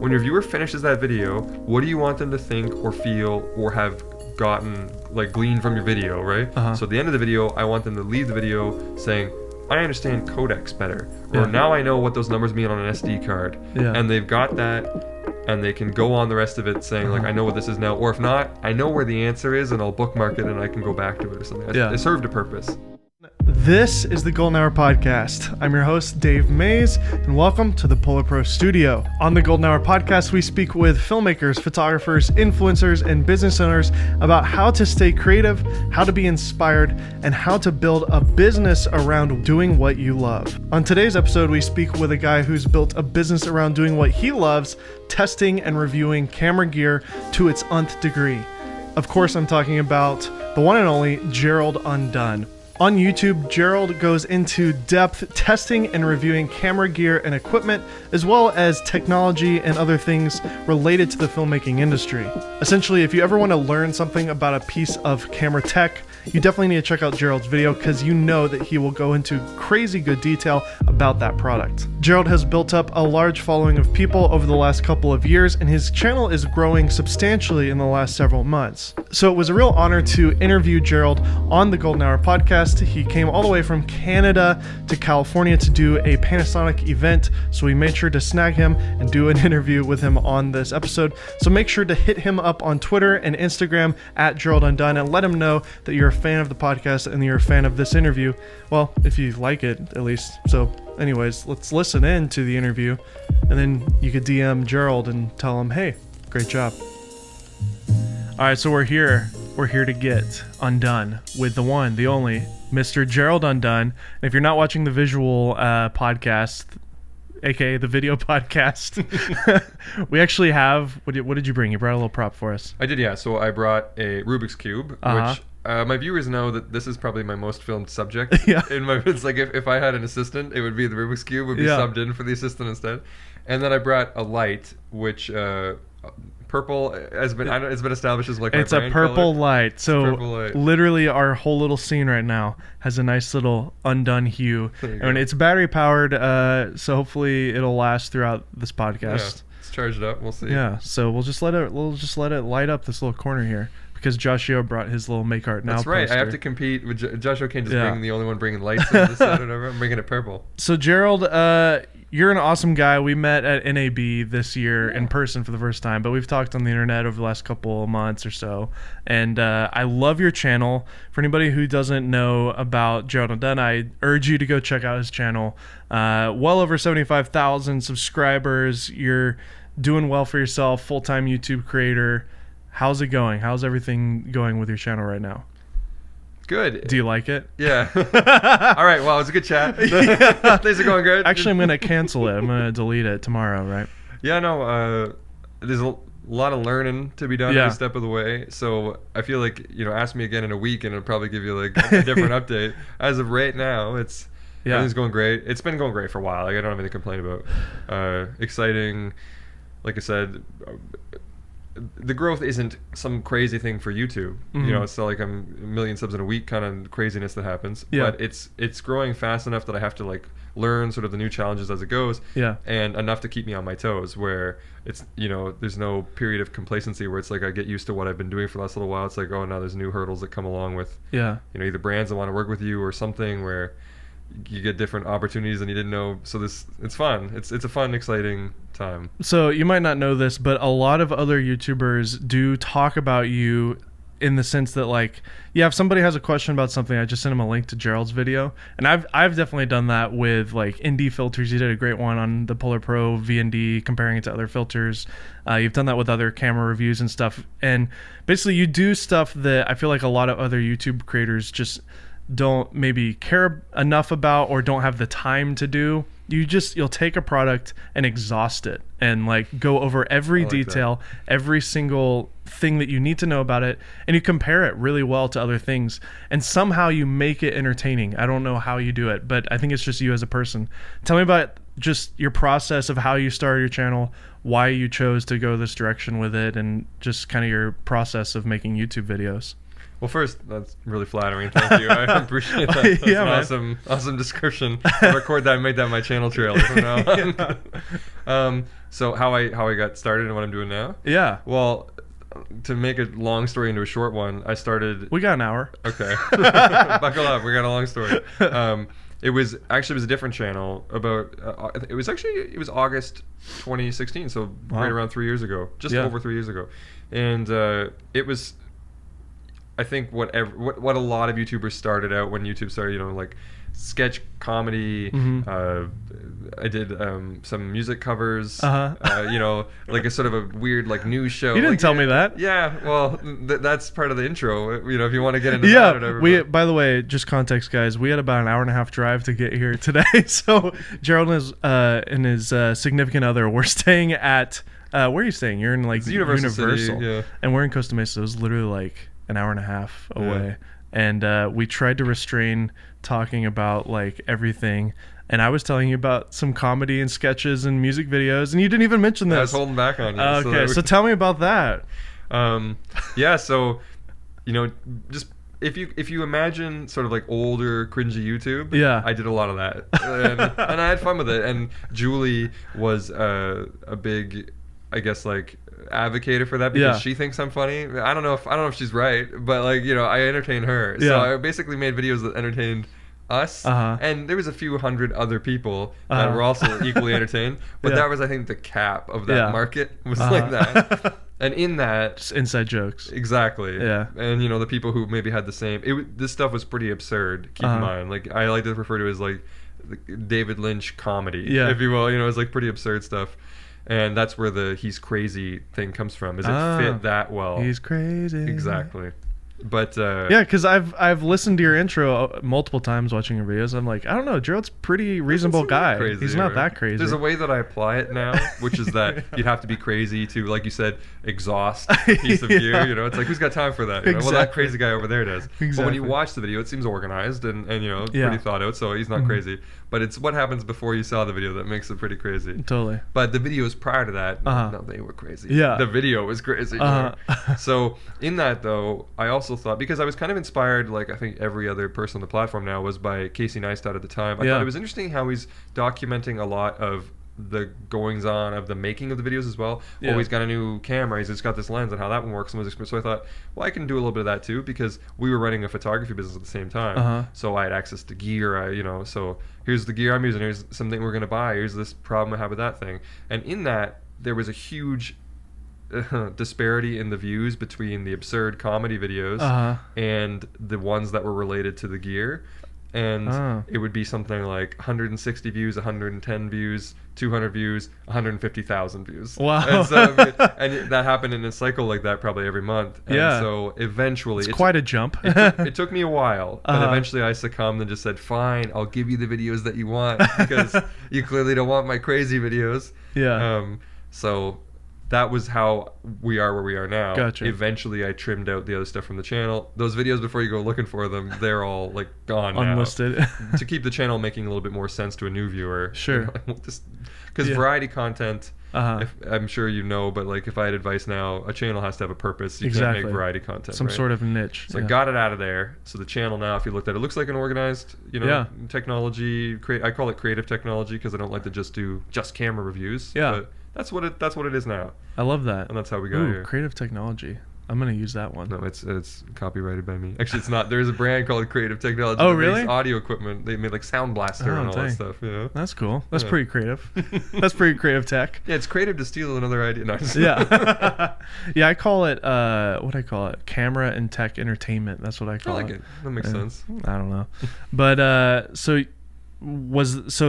when your viewer finishes that video, what do you want them to think or feel or have gotten, like, gleaned from your video, right? So at the end of the video, I want them to leave the video saying, I understand codecs better, or now I know what those numbers mean on an SD card, and they've got that, and they can go on the rest of it saying, like, I know what this is now, or if not, I know where the answer is, and I'll bookmark it, and I can go back to it or something. It served a purpose. This is the Golden Hour Podcast. I'm your host, Dave Mays, and welcome to the PolarPro studio. On the Golden Hour Podcast, we speak with filmmakers, photographers, influencers, and business owners about how to stay creative, how to be inspired, and how to build a business around doing what you love. On today's episode, we speak with a guy who's built a business around doing what he loves, testing and reviewing camera gear to its nth degree. Of course, I'm talking about the one and only Gerald Undone. On YouTube, Gerald goes into depth testing and reviewing camera gear and equipment, as well as technology and other things related to the filmmaking industry. Essentially, if you ever want to learn something about a piece of camera tech, you definitely need to check out Gerald's video because you know that he will go into crazy good detail about that product. Gerald has built up a large following of people over the last couple of years, and his channel is growing substantially in the last several months. So it was a real honor to interview Gerald on the Golden Hour Podcast. He came all the way from Canada to California to do a Panasonic event, so we made sure to snag him and do an interview with him on this episode. So make sure to hit him up on Twitter and Instagram at Gerald Undone and let him know that you're a fan of the podcast and you're a fan of this interview. Well, if you like it, at least. So anyways, let's listen in to the interview, and then you could DM Gerald and tell him, hey, great job. All right, so we're here to get undone with the one, the only, Mr. Gerald Undone. And if you're not watching the visual podcast, aka the video podcast, we actually have, what did you bring? You brought a little prop for us. I did, yeah. So I brought a Rubik's Cube, which my viewers know that this is probably my most filmed subject. It's like if I had an assistant, it would be the Rubik's Cube would be subbed in for the assistant instead. And then I brought a light, which purple has been it's been established as like my it's a purple color. Light. So literally our whole little scene right now has a nice little undone hue, and it's battery powered, so hopefully it'll last throughout this podcast. Yeah, it's charged up. We'll see. Yeah, so we'll just let it light up this little corner here because Joshua brought his little Make Art Now. That's right. Poster. I have to compete with Joshua. Can't just bring the only one bringing lights on this side or whatever. I'm bringing it purple. So Gerald, you're an awesome guy. We met at NAB this year in person for the first time, but we've talked on the internet over the last couple of months or so. And I love your channel. For anybody who doesn't know about Gerald Undone, I urge you to go check out his channel. Well over 75,000 subscribers. You're doing well for yourself, full-time YouTube creator. How's it going? How's everything going with your channel right now? Good. Do you like it? Yeah. All right. Well, it was a good chat. Things are going good. Actually, I'm going to cancel it. I'm going to delete it tomorrow, right? Yeah, no. There's a lot of learning to be done every step of the way. So I feel like, ask me again in a week and it'll probably give you like a different update. As of right now, everything's going great. It's been going great for a while. Like, I don't have anything to complain about. Exciting. Like I said, the growth isn't some crazy thing for YouTube. It's not like I'm a million subs in a week kind of craziness that happens. But it's growing fast enough that I have to like learn sort of the new challenges as it goes. And enough to keep me on my toes where it's, there's no period of complacency where it's like I get used to what I've been doing for the last little while. It's like, oh, now there's new hurdles that come along with, either brands that want to work with you or something where you get different opportunities than you didn't know. So it's fun. It's a fun, exciting time. So you might not know this, but a lot of other YouTubers do talk about you in the sense that, like, if somebody has a question about something, I just send them a link to Gerald's video. And I've definitely done that with like indie filters. You did a great one on the PolarPro VND comparing it to other filters. You've done that with other camera reviews and stuff. And basically you do stuff that I feel like a lot of other YouTube creators just don't maybe care enough about or don't have the time to do. You'll take a product and exhaust it and like go over every detail, every single thing that you need to know about it, and you compare it really well to other things, and somehow you make it entertaining. I don't know how you do it, but I think it's just you as a person. Tell me about just your process of how you started your channel, why you chose to go this direction with it, and just kind of your process of making YouTube videos. Well, first, that's really flattering. Thank you. I appreciate that. That's an awesome description. I'll record that and make that my channel trailer from now on. So how I got started and what I'm doing now? Yeah. Well, to make a long story into a short one, I started... We got an hour. Okay. Buckle up. We got a long story. It was a different channel about... it was August 2016, so right around 3 years ago. Just over 3 years ago. And it was... I think what a lot of YouTubers started out when YouTube started, like sketch comedy. I did some music covers. Like a sort of a weird like news show. You didn't tell me that. Yeah, well, that's part of the intro. If you want to get into that. Or whatever, by the way, just context, guys. We had about an hour and a half drive to get here today. So Gerald and his significant other were staying at. Where are you staying? You're in like Universal City, and we're in Costa Mesa. So it was literally like an hour and a half away, and we tried to restrain talking about like everything, and I was telling you about some comedy and sketches and music videos, and you didn't even mention this. I was holding back on you. Okay, so tell me about that. So just if you imagine sort of like older cringy YouTube, I did a lot of that, and I had fun with it. And Julie was a big, I guess, like advocate for that because she thinks I'm funny. I don't know if she's right, but like I entertain her. So I basically made videos that entertained us, and there was a few hundred other people that were also equally entertained. But that was, I think, the cap of that market was like that. And in that, just inside jokes. Exactly. Yeah. And the people who maybe had the same. This stuff was pretty absurd. Keep in mind, like I like to refer to it as like David Lynch comedy, if you will. It's like pretty absurd stuff. And that's where the he's crazy thing comes from. Is it fit that well? He's crazy. Exactly. But because I've listened to your intro multiple times watching your videos. I'm like, I don't know, Gerald's pretty reasonable guy. Crazy, he's not that crazy. There's a way that I apply it now, which is that you'd have to be crazy to, like you said, exhaust a piece of gear. It's like, who's got time for that? Exactly. Well, that crazy guy over there does. Exactly. But when you watch the video, it seems organized and pretty thought out. So he's not crazy. But it's what happens before you saw the video that makes it pretty crazy. Totally. But the videos prior to that, no, they were crazy. Yeah. The video was crazy. So in that, though, I also thought, because I was kind of inspired, like I think every other person on the platform now, was by Casey Neistat at the time. I thought it was interesting how he's documenting a lot of the goings on of the making of the videos as well. Oh, he's got a new camera, he's just got this lens, and how that one works. So I thought, well, I can do a little bit of that too, because we were running a photography business at the same time. So I had access to gear. So here's the gear I'm using, here's something we're going to buy, here's this problem I have with that thing. And in that, there was a huge disparity in the views between the absurd comedy videos and the ones that were related to the gear. And it would be something like 160 views, 110 views, 200 views, 150,000 views. Wow. And, and that happened in a cycle like that probably every month. And so eventually... It's quite a jump. it took me a while, but eventually I succumbed and just said, fine, I'll give you the videos that you want, because you clearly don't want my crazy videos. Yeah. So... that was how we are where we are now. Gotcha. Eventually, I trimmed out the other stuff from the channel. Those videos, before you go looking for them, they're all like gone unlisted now. To keep the channel making a little bit more sense to a new viewer. Sure. Because variety content, I'm sure but like if I had advice now, a channel has to have a purpose. You can't make variety content. Some sort of niche. So I got it out of there. So the channel now, if you looked at it, looks like an organized, technology. I call it creative technology because I don't like to just do camera reviews. Yeah. But that's what it is now. I love that. And that's how we got here. Creative technology. I'm gonna use that one. No, it's copyrighted by me. Actually, it's not. There's a brand called Creative Technology. Oh, that really? makes audio equipment. They made like Sound Blaster and all that stuff. That's cool. That's pretty creative. That's pretty creative tech. Yeah, it's creative to steal another idea. No, yeah, I call it what do I call it? Camera and tech entertainment. That's what I call it. I like it. That makes sense. I don't know, but so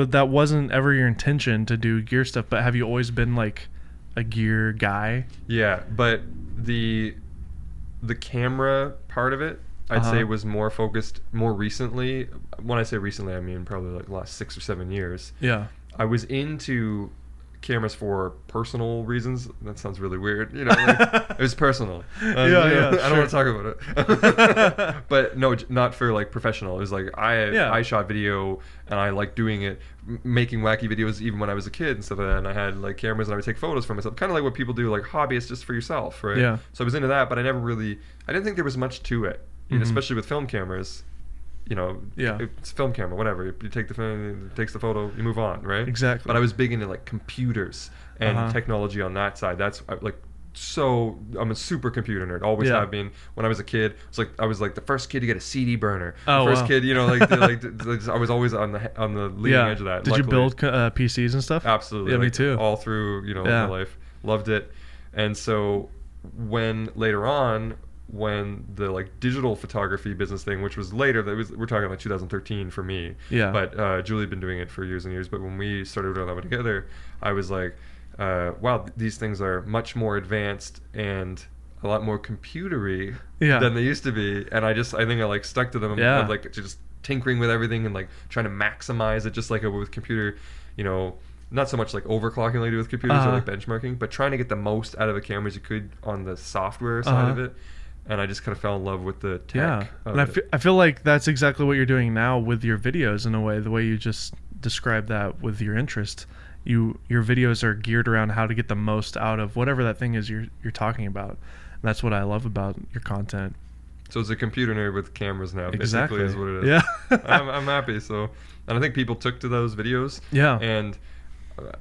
that wasn't ever your intention to do gear stuff, but have you always been like a gear guy? Yeah, but the camera part of it, I'd say, was more focused more recently. When I say recently, I mean probably like the last 6 or 7 years. Yeah. I was into cameras for personal reasons. That sounds really weird. It was personal. I don't want to talk about it. But no, not for like professional. It was like I shot video and I like doing it, making wacky videos even when I was a kid and stuff like that. And I had like cameras and I would take photos for myself, kind of like what people do, like hobbyists just for yourself, right? Yeah. So I was into that, but I didn't think there was much to it. especially with film cameras, it's film camera, whatever. You take the film, it takes the photo, you move on, right? Exactly. But I was big into like computers and technology on that side. That's like, so I'm a super computer nerd. Always have been. When I was a kid, I was like the first kid to get a CD burner. The first kid, I was always on the leading edge of that. Did you build PCs and stuff? Absolutely. Yeah, me too. All through my life, loved it. And so later on, when the like digital photography business thing, which was later, we're talking like 2013 for me. Yeah. But Julie had been doing it for years and years. But when we started doing that together, I was like, wow, these things are much more advanced and a lot more computery than they used to be. And I think I like stuck to them. Of like just tinkering with everything and like trying to maximize it, just like with computer, not so much like overclocking like I do with computers or like benchmarking, but trying to get the most out of a camera as you could on the software side of it. And I just kind of fell in love with the tech. Yeah, and I feel like that's exactly what you're doing now with your videos in a way. The way you just described that with your interest, your videos are geared around how to get the most out of whatever that thing is you're talking about. And that's what I love about your content. So it's a computer nerd with cameras now. Exactly, basically is what it is. Yeah, I'm happy. So, and I think people took to those videos. Yeah, and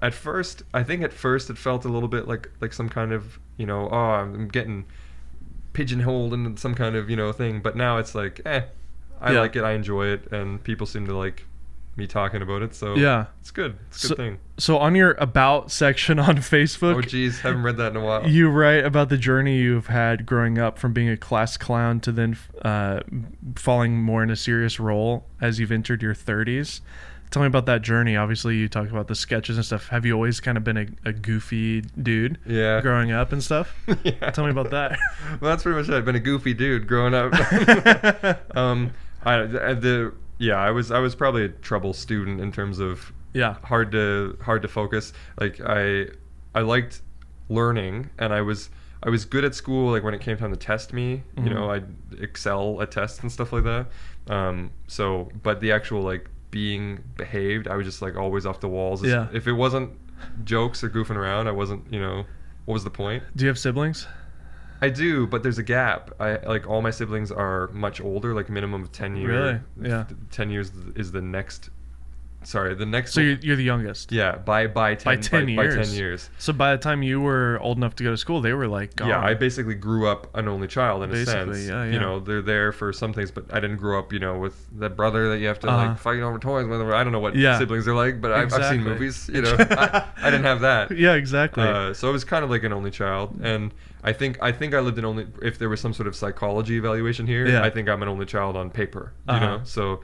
at first it felt a little bit like some kind of I'm getting pigeonholed into some kind of thing, but now it's like I like it, I enjoy it, and people seem to like me talking about it, so it's good. It's a good thing. So on your about section on Facebook, oh geez, haven't read that in a while, you write about the journey you've had growing up from being a class clown to then falling more in a serious role as you've entered your 30s. Tell me about that journey. Obviously, you talk about the sketches and stuff. Have you always kind of been a goofy dude growing up and stuff? Yeah. Tell me about that. Well, that's pretty much it. I've been a goofy dude growing up. I was probably a trouble student in terms of hard to focus. Like I liked learning, and I was good at school. Like when it came time to test me, I'd excel at tests and stuff like that. But the actual like being behaved, I was just like always off the walls. If it wasn't jokes or goofing around, I wasn't, what was the point? Do you have siblings? I do, but there's a gap. All my siblings are much older, like minimum of 10 years. Really? Yeah. 10 years is the next. Sorry, the next. So you're the youngest. Yeah, by 10 years. So by the time you were old enough to go to school, they were like gone. Yeah, I basically grew up an only child in a sense. Yeah. They're there for some things, but I didn't grow up, with that brother that you have to like fight over toys with. I don't know what siblings are like, but I've seen movies. I didn't have that. Yeah, exactly. So I was kind of like an only child, and I think I lived in only. If there was some sort of psychology evaluation here, I think I'm an only child on paper. So.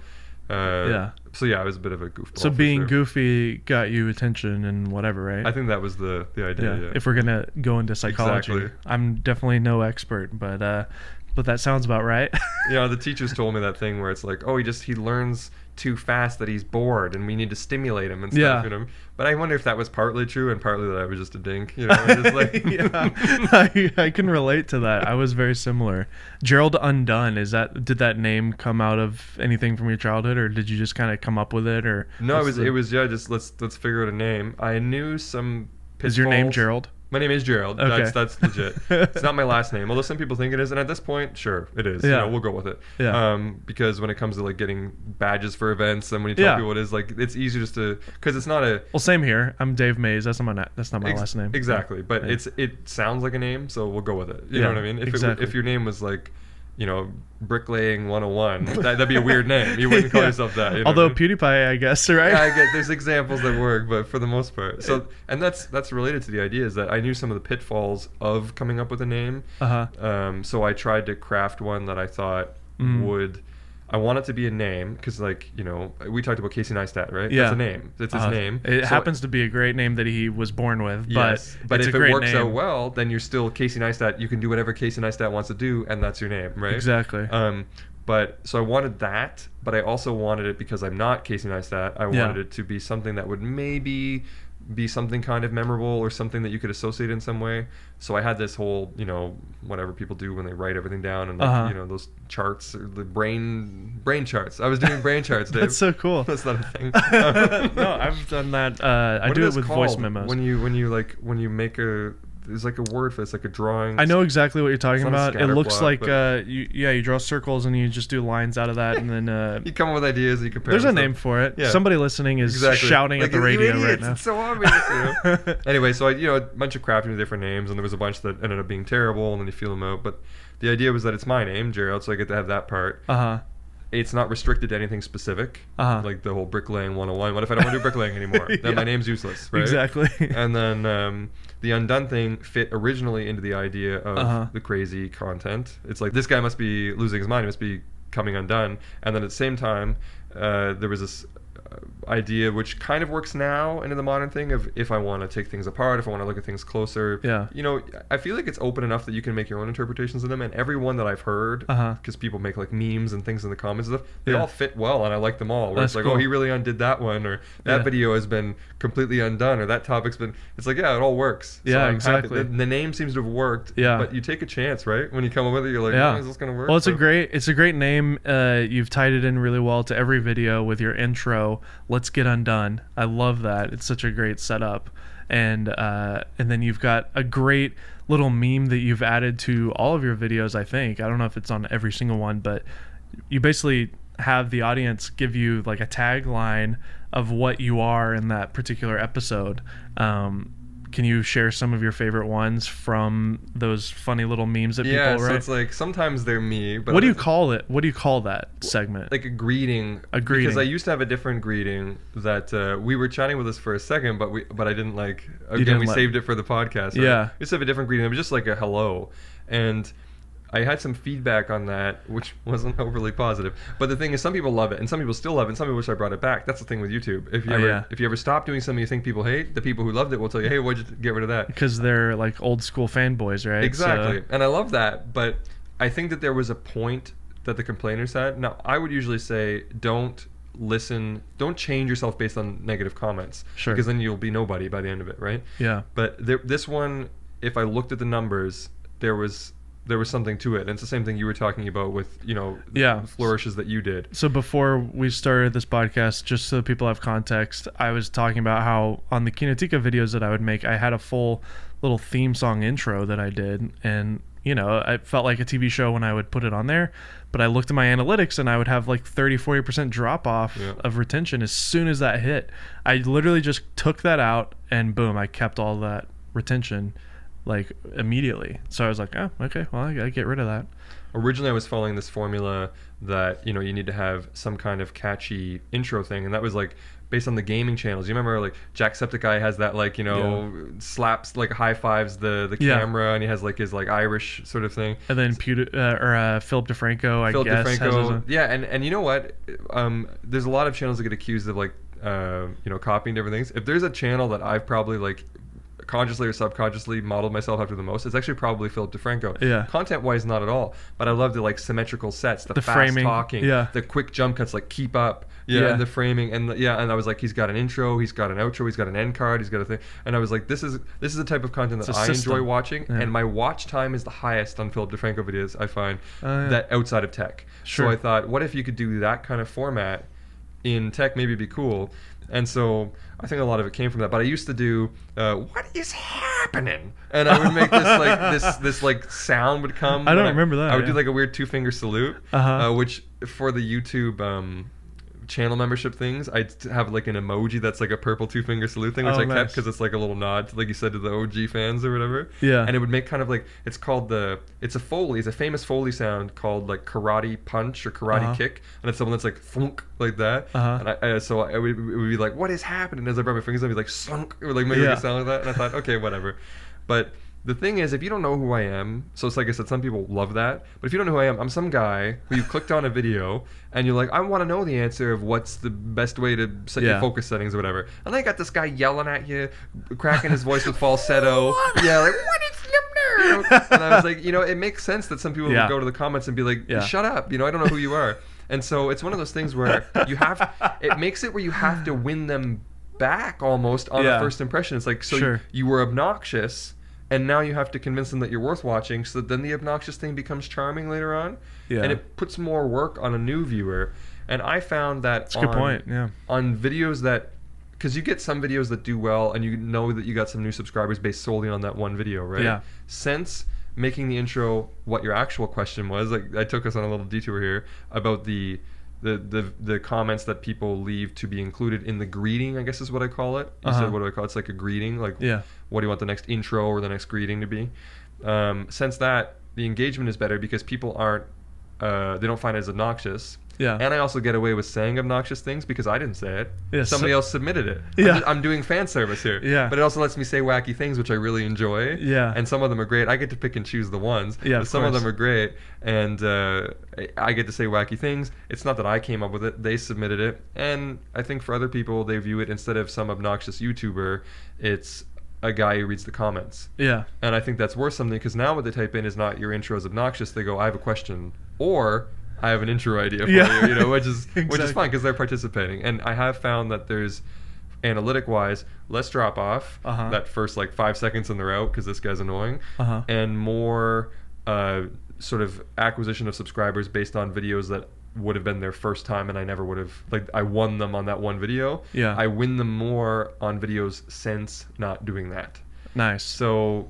So I was a bit of a goofball. So being goofy got you attention and whatever, right? I think that was the idea. Yeah. If we're gonna go into psychology, I'm definitely no expert, but that sounds about right. The teachers told me that thing where it's like, oh, he learns too fast that he's bored, and we need to stimulate him and stuff. But I wonder if that was partly true and partly that I was just a dink. Just like I can relate to that. I was very similar. Gerald Undone, did that name come out of anything from your childhood, or did you just kind of come up with it? Or no, it was just let's figure out a name. I knew some pitfalls. Is your name Gerald? My name is Gerald. Okay. That's legit. It's not my last name, although some people think it is, and at this point, sure, it is. Yeah. We'll go with it. Yeah. Because when it comes to like getting badges for events, and when you tell people what it is, like it's easier just to, because it's not a. Well, same here. I'm Dave Mays. That's not my last name. Exactly, but it sounds like a name, so we'll go with it. You know what I mean? If your name was like, Bricklaying 101, that'd be a weird name. You wouldn't call yourself that. Although PewDiePie, I guess, right? Yeah, I get there's examples that work, but for the most part. So, and that's related to the idea is that I knew some of the pitfalls of coming up with a name. So I tried to craft one that I thought would. I want it to be a name because, we talked about Casey Neistat, right? Yeah. That's a name. It's his name. It happens to be a great name that he was born with. Yes, but if it works out well, then you're still Casey Neistat. You can do whatever Casey Neistat wants to do, and that's your name, right? Exactly. So I wanted that, but I also wanted it because I'm not Casey Neistat. I wanted it to be something that would maybe be something kind of memorable or something that you could associate in some way. So I had this whole, whatever people do when they write everything down and those charts, or the brain charts. I was doing brain charts, Dave. That's so cool. That's not a thing. No, I've done that. I do it with voice memos. When you make there's like a word for it. It's like a drawing. I know exactly what you're talking about. It looks block, like you draw circles and you just do lines out of that, and then you come up with ideas and you compare. There's a name for it. Yeah. Somebody listening is shouting at the radio right now. It's so obvious. Anyway, so a bunch of crafting with different names, and there was a bunch that ended up being terrible, and then you feel them out. But the idea was that it's my name, Gerald, so I get to have that part. It's not restricted to anything specific, like the whole bricklaying 101. What if I don't want to do bricklaying anymore? Then my name's useless, right? Exactly. And then the Undone thing fit originally into the idea of the crazy content. It's like, this guy must be losing his mind. He must be coming undone. And then at the same time, there was this idea which kind of works now into the modern thing of, if I want to take things apart, if I want to look at things closer, I feel like it's open enough that you can make your own interpretations of them, and every one that I've heard, because people make like memes and things in the comments and stuff, they all fit well, and I like them all, where it's like, cool. Oh, he really undid that one, or that video has been completely undone, or that topic's been, it's like, yeah, it all works. So I'm exactly happy. The name seems to have worked, but you take a chance, right? When you come up with it, you're like, oh, is this gonna work? Well, it's a great name. You've tied it in really well to every video with your intro, Let's Get Undone. I love that. It's such a great setup. And then you've got a great little meme that you've added to all of your videos, I think. I don't know if it's on every single one, but you basically have the audience give you like a tagline of what you are in that particular episode. Can you share some of your favorite ones from those funny little memes that people write? Yeah, so it's like, sometimes they're me. But what do you call it? What do you call that segment? Like a greeting. A greeting. Because I used to have a different greeting that we were chatting with this for a second, but I didn't like, again, we saved it for the podcast. Right? Yeah. We used to have a different greeting. It was just like a hello. And I had some feedback on that, which wasn't overly positive. But the thing is, some people love it, and some people still love it, and some people wish I brought it back. That's the thing with YouTube. If you ever stop doing something you think people hate, the people who loved it will tell you, hey, why'd you get rid of that? Because they're like old school fanboys, right? Exactly. And I love that, but I think that there was a point that the complainers had. Now, I would usually say, don't change yourself based on negative comments. Sure. Because then you'll be nobody by the end of it, right? Yeah. But this one, if I looked at the numbers, there was something to it, and it's the same thing you were talking about with flourishes that you did. So before we started this podcast, just so people have context, I was talking about how on the Kinotika videos that I would make, I had a full little theme song intro that I did, and I felt like a TV show when I would put it on there, but I looked at my analytics and I would have like 30-40% drop off of retention as soon as that hit. I literally just took that out and boom, I kept all that retention like immediately. So I was like, oh, okay, well, I gotta get rid of that. Originally I was following this formula that you need to have some kind of catchy intro thing, and that was like based on the gaming channels. You remember like Jacksepticeye has that like slaps like high fives the camera, and he has like his like Irish sort of thing. And then Philip DeFranco, I guess, has his own. Yeah, and you know what, there's a lot of channels that get accused of like copying different things. If there's a channel that I've probably like consciously or subconsciously modeled myself after the most, it's actually probably Philip DeFranco. Yeah. Content wise, not at all, but I love the like symmetrical sets, the fast framing, talking, the quick jump cuts, like keep up, and the framing, and and I was like, he's got an intro, he's got an outro, he's got an end card, he's got a thing, and I was like, this is the type of content that I enjoy watching, and my watch time is the highest on Philip DeFranco videos, I find, that outside of tech. Sure. So I thought, what if you could do that kind of format in tech? Maybe it'd be cool. And so I think a lot of it came from that. But I used to do what is happening, and I would make this like sound would come. I don't remember that. I would do like a weird 2-finger salute, which for the YouTube channel membership things, I'd have like an emoji that's like a purple 2-finger salute thing, which I kept because it's like a little nod to, like you said, to the OG fans or whatever. Yeah. And it would make kind of like, it's a Foley, it's a famous Foley sound called like karate punch or karate kick, and it's someone that's like thunk like that. And so it would be like, what is happening? As I brought my fingers, I'd be like slunk, or like making a sound like that, and I thought, okay, whatever. But the thing is, if you don't know who I am, so it's like I said, some people love that, but if you don't know who I am, I'm some guy who you clicked on a video and you're like, I want to know the answer of what's the best way to set your focus settings or whatever. And I got this guy yelling at you, cracking his voice with falsetto. Yeah, like, what is your name? And I was like, it makes sense that some people would go to the comments and be like, shut up, I don't know who you are. And so it's one of those things where it makes it where you have to win them back almost on the first impression. It's like, you were obnoxious, and now you have to convince them that you're worth watching, so that then the obnoxious thing becomes charming later on. Yeah. And it puts more work on a new viewer. And I found that that's a good point. Yeah. On videos that because you get some videos that do well, and you know that you got some new subscribers based solely on that one video, right? Yeah. Since making the intro what your actual question was, like I took us on a little detour here about the comments that people leave to be included in the greeting, I guess is what I call it. You said, what do I call it? It's like a greeting. Like, what do you want the next intro or the next greeting to be? Since that, the engagement is better because people aren't, they don't find it as obnoxious. Yeah. And I also get away with saying obnoxious things because I didn't say it. Yeah, Somebody else submitted it. Yeah. I'm doing fan service here. Yeah. But it also lets me say wacky things, which I really enjoy. Yeah. And some of them are great. I get to pick and choose the ones. Yeah, But some of them are great. And I get to say wacky things. It's not that I came up with it. They submitted it. And I think for other people, they view it instead of some obnoxious YouTuber, it's a guy who reads the comments. Yeah. And I think that's worth something because now what they type in is not your intro is obnoxious. They go, I have a question. Or I have an intro idea for you, which is Exactly. which is fun because they're participating. And I have found that there's, analytic-wise, less drop-off that first like 5 seconds in the route because this guy's annoying, and more sort of acquisition of subscribers based on videos that would have been their first time and I never would have, like I won them on that one video. Yeah. I win them more on videos since not doing that. Nice. So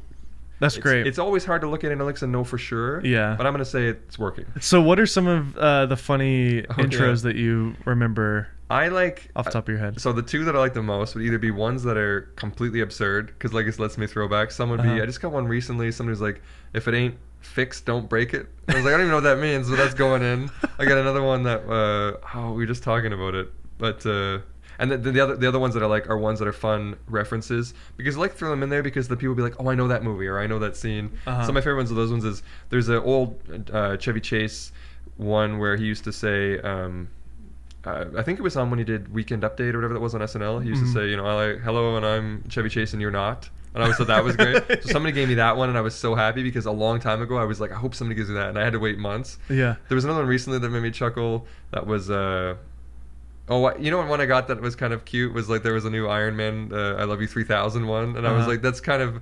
that's great. It's always hard to look at analytics and know for sure. Yeah. But I'm going to say it's working. So what are some of the funny intros that you remember I like off the top of your head? So the two that I like the most would either be ones that are completely absurd, because like it lets me throw back. Some would be, I just got one recently, somebody was like, if it ain't fixed, don't break it. I was like, I don't even know what that means, but that's going in. I got another one that, we were just talking about it. But, and the other ones that I like are ones that are fun references, because I like to throw them in there because the people will be like, oh, I know that movie, or I know that scene. Some of my favorite ones of those ones is, there's an old Chevy Chase one where he used to say, I think it was on when he did Weekend Update or whatever that was on SNL. He used to say, hello, and I'm Chevy Chase and you're not. And I always thought that was great. So somebody gave me that one, and I was so happy because a long time ago I was like, I hope somebody gives me that, and I had to wait months. Yeah. There was another one recently that made me chuckle. That was one I got that was kind of cute was like there was a new Iron Man I Love You 3000 one, and I was like, that's kind of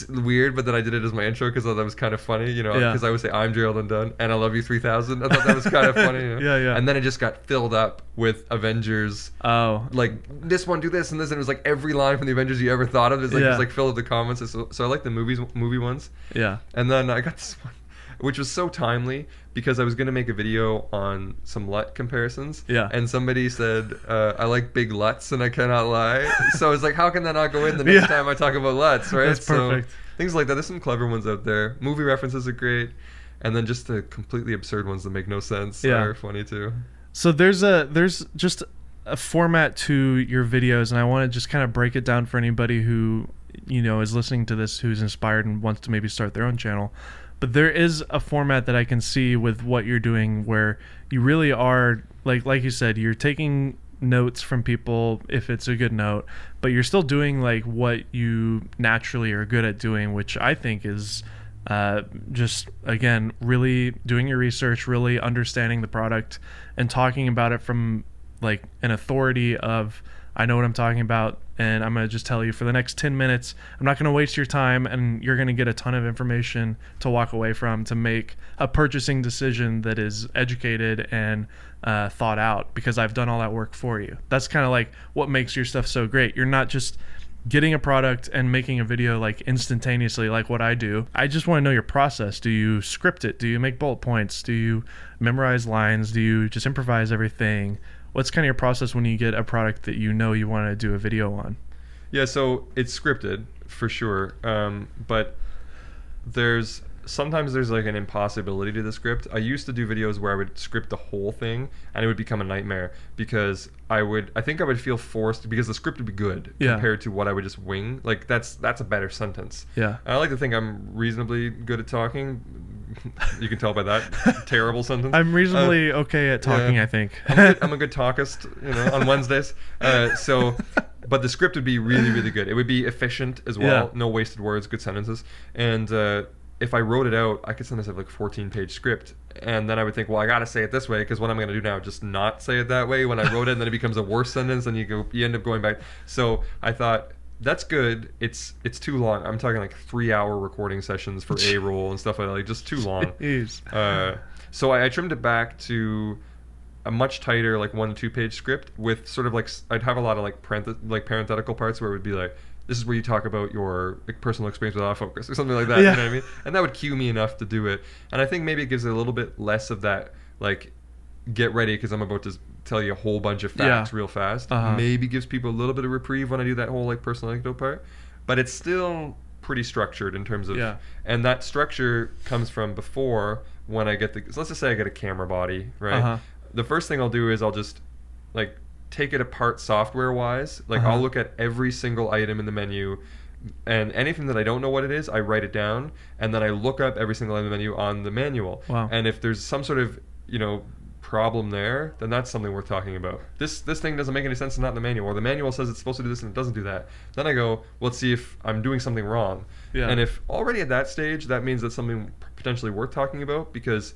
weird, but then I did it as my intro because I thought that was kind of funny, because I would say I'm Gerald Undone and I Love You 3000. I thought that was kind of funny. Yeah. And then it just got filled up with Avengers. Oh. Like this one, do this and this, and it was like every line from the Avengers you ever thought of. It was like just like filled up the comments. So I like the movie ones. Yeah. And then I got this one, which was so timely because I was going to make a video on some LUT comparisons. Yeah. And somebody said, I like big LUTs and I cannot lie. So I was like, how can that not go in the next time I talk about LUTs, right? That's perfect. So things like that. There's some clever ones out there. Movie references are great. And then just the completely absurd ones that make no sense are funny too. So there's just a format to your videos, and I want to just kind of break it down for anybody who, is listening to this, who's inspired and wants to maybe start their own channel. But there is a format that I can see with what you're doing where you really are, like you said, you're taking notes from people if it's a good note, but you're still doing like what you naturally are good at doing, which I think is just, again, really doing your research, really understanding the product and talking about it from like an authority of, I know what I'm talking about, and I'm going to just tell you for the next 10 minutes, I'm not going to waste your time, and you're going to get a ton of information to walk away from to make a purchasing decision that is educated and thought out, because I've done all that work for you. That's kind of like what makes your stuff so great. You're not just getting a product and making a video like instantaneously like what I do. I just want to know your process. Do you script it? Do you make bullet points? Do you memorize lines? Do you just improvise everything? What's kind of your process when you get a product that you want to do a video on? Yeah, so it's scripted for sure, but sometimes there's like an impossibility to the script. I used to do videos where I would script the whole thing, and it would become a nightmare because I think I would feel forced because the script would be good compared to what I would just wing. Like that's a better sentence. Yeah, and I like to think I'm reasonably good at talking. You can tell by that terrible sentence. I'm reasonably okay at talking. I think I'm a good talkist. On Wednesdays. But the script would be really, really good. It would be efficient as well. Yeah. No wasted words, good sentences, and if I wrote it out, I could sometimes have like 14-page script, and then I would think, well, I gotta say it this way because what I'm gonna do now, just not say it that way. When I wrote it, and then it becomes a worse sentence, and you end up going back. So I thought, that's good. It's too long. I'm talking like 3-hour recording sessions for A-roll and stuff like that. Like just too long. So I trimmed it back to a much tighter, like 1 to 2 page script with sort of like, I'd have a lot of like parenthetical parts where it would be like, this is where you talk about your like personal experience with autofocus or something like that. Yeah. You know what I mean? And that would cue me enough to do it. And I think maybe it gives it a little bit less of that, like, get ready because I'm about to tell you a whole bunch of facts real fast. Maybe gives people a little bit of reprieve when I do that whole like personal anecdote part. But it's still pretty structured in terms of, and that structure comes from before when I get so let's just say I get a camera body, right? The first thing I'll do is I'll just like take it apart software wise. Like I'll look at every single item in the menu, and anything that I don't know what it is, I write it down, and then I look up every single item in the menu on the manual. And if there's some sort of, problem there, then that's something worth talking about. This thing doesn't make any sense, it's not in the manual, or the manual says it's supposed to do this and it doesn't do that. Then I go, well, let's see if I'm doing something wrong. And if already at that stage, that means that's something potentially worth talking about, because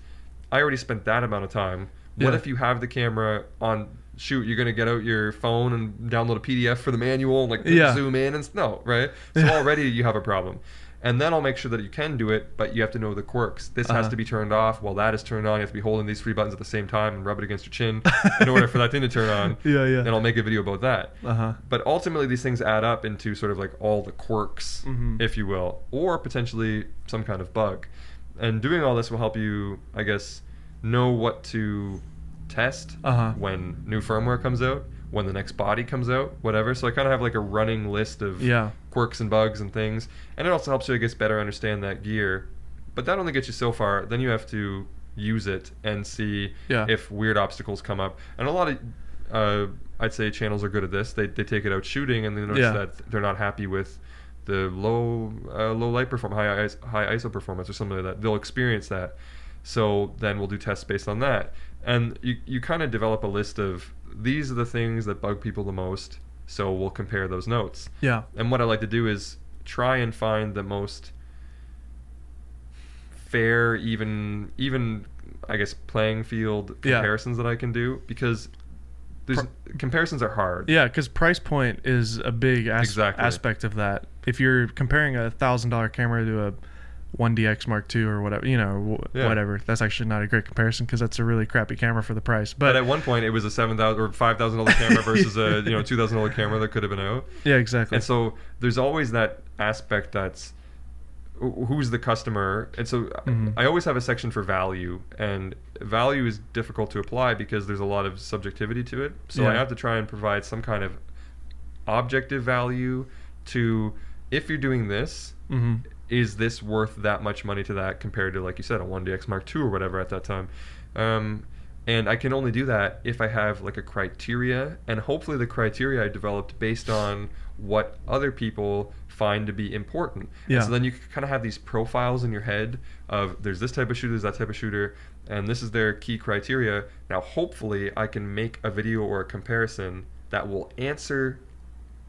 I already spent that amount of time. What if you have the camera on shoot, you're going to get out your phone and download a PDF for the manual and like zoom in and no, right? So already you have a problem. And then I'll make sure that you can do it, but you have to know the quirks. This has to be turned off while that is turned on. You have to be holding these 3 buttons at the same time and rub it against your chin in order for that thing to turn on. And I'll make a video about that. But ultimately, these things add up into sort of like all the quirks, if you will, or potentially some kind of bug. And doing all this will help you, I guess, know what to test when new firmware comes out, when the next body comes out, whatever. So I kind of have like a running list of quirks and bugs and things. And it also helps you, I guess, better understand that gear. But that only gets you so far. Then you have to use it and see if weird obstacles come up. And a lot of, I'd say, channels are good at this. They take it out shooting, and they notice that they're not happy with the low light performance, high ISO performance or something like that. They'll experience that. So then we'll do tests based on that. And you kind of develop a list of, these are the things that bug people the most, so we'll compare those notes. And what I like to do is try and find the most fair, even I guess, playing field comparisons that I can do, because comparisons are hard. Because price point is a big aspect of that. If you're comparing a $1,000 camera to a 1DX Mark II or whatever, whatever, that's actually not a great comparison because that's a really crappy camera for the price. But at one point, it was a $7,000 or $5,000 camera versus a $2,000 camera that could have been out. Exactly. And so there's always that aspect that's who's the customer. And so I always have a section for value, and value is difficult to apply because there's a lot of subjectivity to it. So I have to try and provide some kind of objective value to, if you're doing this, is this worth that much money to that compared to, like you said, a 1DX Mark II or whatever at that time. And I can only do that if I have like a criteria, and hopefully the criteria I developed based on what other people find to be important. And so then you kind of have these profiles in your head of, there's this type of shooter, there's that type of shooter, and this is their key criteria. Now hopefully I can make a video or a comparison that will answer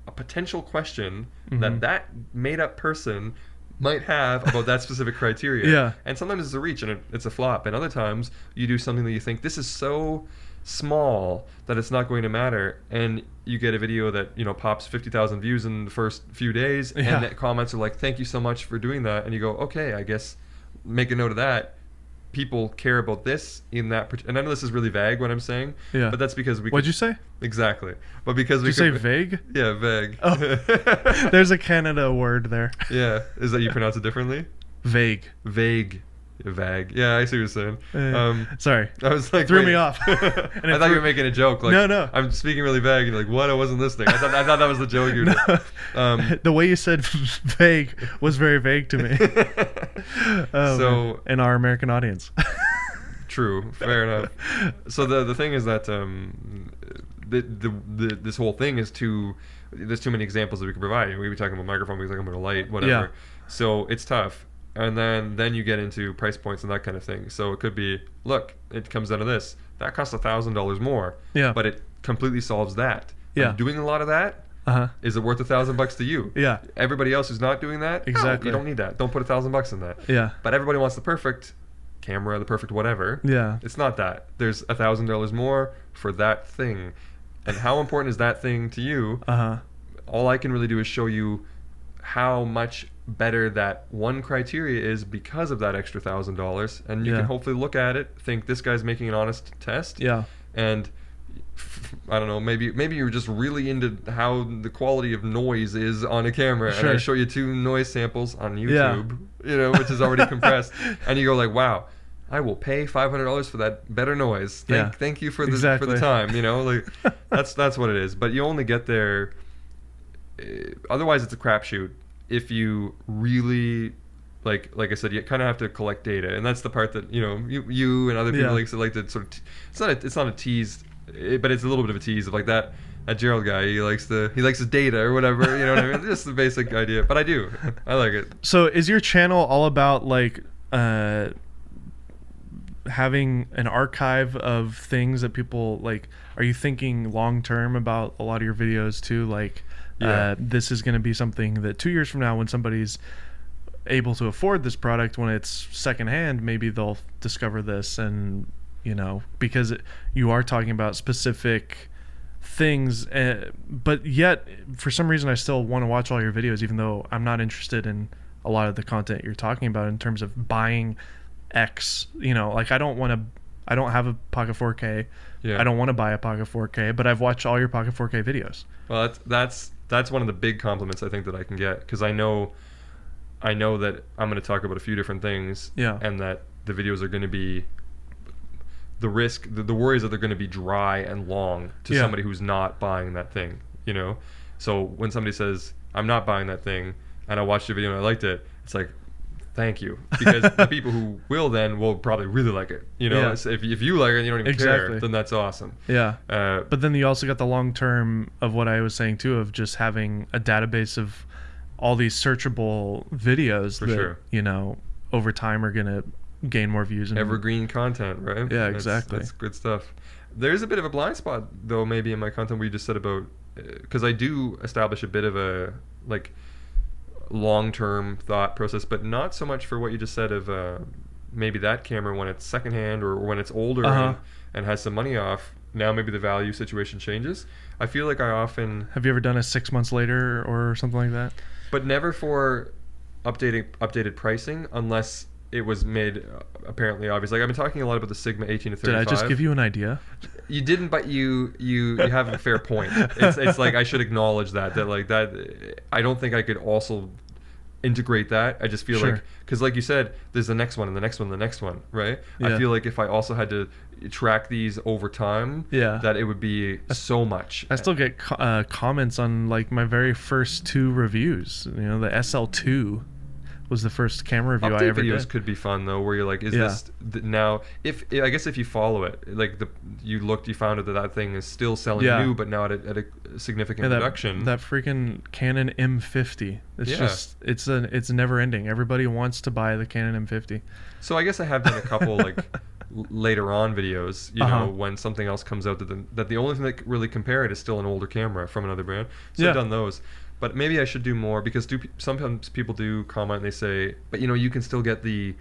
a potential question that made up person might have about that specific criteria. And sometimes it's a reach and it's a flop, and other times you do something that you think, this is so small that it's not going to matter, and you get a video that pops 50,000 views in the first few days, and the comments are like, thank you so much for doing that, and you go, okay, I guess make a note of that. People care about this in that, and I know this is really vague what I'm saying, but that's because we. What'd you say? Exactly, but because Did you say vague? Yeah, vague. Oh. There's a Canada word there. Is that you pronounce it differently? Vague. Vague. Yeah, I see what you're saying. Sorry, I was like, threw me off. And I thought you were making a joke. Like, no. I'm speaking really vague. You're like, what? I wasn't listening. I thought that was the joke you were doing. The way you said vague was very vague to me. So in our American audience. True, fair enough. So the thing is that this whole thing is there's too many examples that we can provide. We be talking about microphone, we be talking about a light, whatever. So it's tough. And then you get into price points and that kind of thing. So it could be, look, it comes out of this. That costs $1,000 more. But it completely solves that. I'm doing a lot of that. Is it worth $1,000 to you? Everybody else who's not doing that, exactly. No, you don't need that. Don't put $1,000 in that. But everybody wants the perfect camera, the perfect whatever. It's not that. There's $1,000 more for that thing. And how important is that thing to you? All I can really do is show you how much better that one criteria is because of that extra $1,000, and you can hopefully look at it, think this guy's making an honest test, and I don't know, maybe you're just really into how the quality of noise is on a camera, and I show you 2 noise samples on YouTube, which is already compressed, and you go like, wow, I will pay $500 for that better noise. Thank you for the for the time, like that's what it is. But you only get there. Otherwise, it's a crapshoot. If you really like I said, you kind of have to collect data, and that's the part that you and other people like to sort of. It's not a tease, but it's a little bit of a tease of like that Gerald guy. He likes his data or whatever. You know what I mean? Just the basic idea. But I like it. So is your channel all about like having an archive of things that people like? Are you thinking long term about a lot of your videos too? Like, this is going to be something that 2 years from now, when somebody's able to afford this product, when it's secondhand, maybe they'll discover this, and because you are talking about specific things, but yet for some reason I still want to watch all your videos, even though I'm not interested in a lot of the content you're talking about in terms of buying X. Like I don't have a Pocket 4K. I don't want to buy a Pocket 4K, but I've watched all your Pocket 4K videos. Well, that's one of the big compliments I think that I can get, because I know that I'm going to talk about a few different things, and that the videos are going to be the worry is that they're going to be dry and long to somebody who's not buying that thing, So when somebody says, I'm not buying that thing, and I watched your video and I liked it, it's like, thank you, because the people who will probably really like it. So if you like it and you don't even care, then that's awesome. But then you also got the long term of what I was saying too, of just having a database of all these searchable videos that over time are gonna gain more views and evergreen content, right? Exactly. That's good stuff. There's a bit of a blind spot though, maybe in my content we just said about, because I do establish a bit of a like long-term thought process, but not so much for what you just said of maybe that camera when it's secondhand or when it's older and has some money off. Now maybe the value situation changes. I feel like I often... Have you ever done a 6 months later or something like that? But never for updated pricing, unless it was made apparently obvious. Like I've been talking a lot about the Sigma 18 to 35. Did I just give you an idea? You didn't, but you have a fair point. It's like I should acknowledge that like that. I don't think I could also integrate that. I just feel like, because like you said, there's the next one and the next one and the next one, right? I feel like if I also had to track these over time, that it would be so much. I still get comments on like my very first 2 reviews. The SL2 was the first camera review I ever did. Videos could be fun though, where you're like, is this now? I guess if you follow it, like you found out that thing is still selling new, but now at a significant reduction. That freaking Canon M50. It's it's never ending. Everybody wants to buy the Canon M50. So I guess I have done a couple like later on videos, when something else comes out that the only thing that really compare it is still an older camera from another brand. So I've done those. But maybe I should do more, because sometimes people do comment and they say, but you can still get the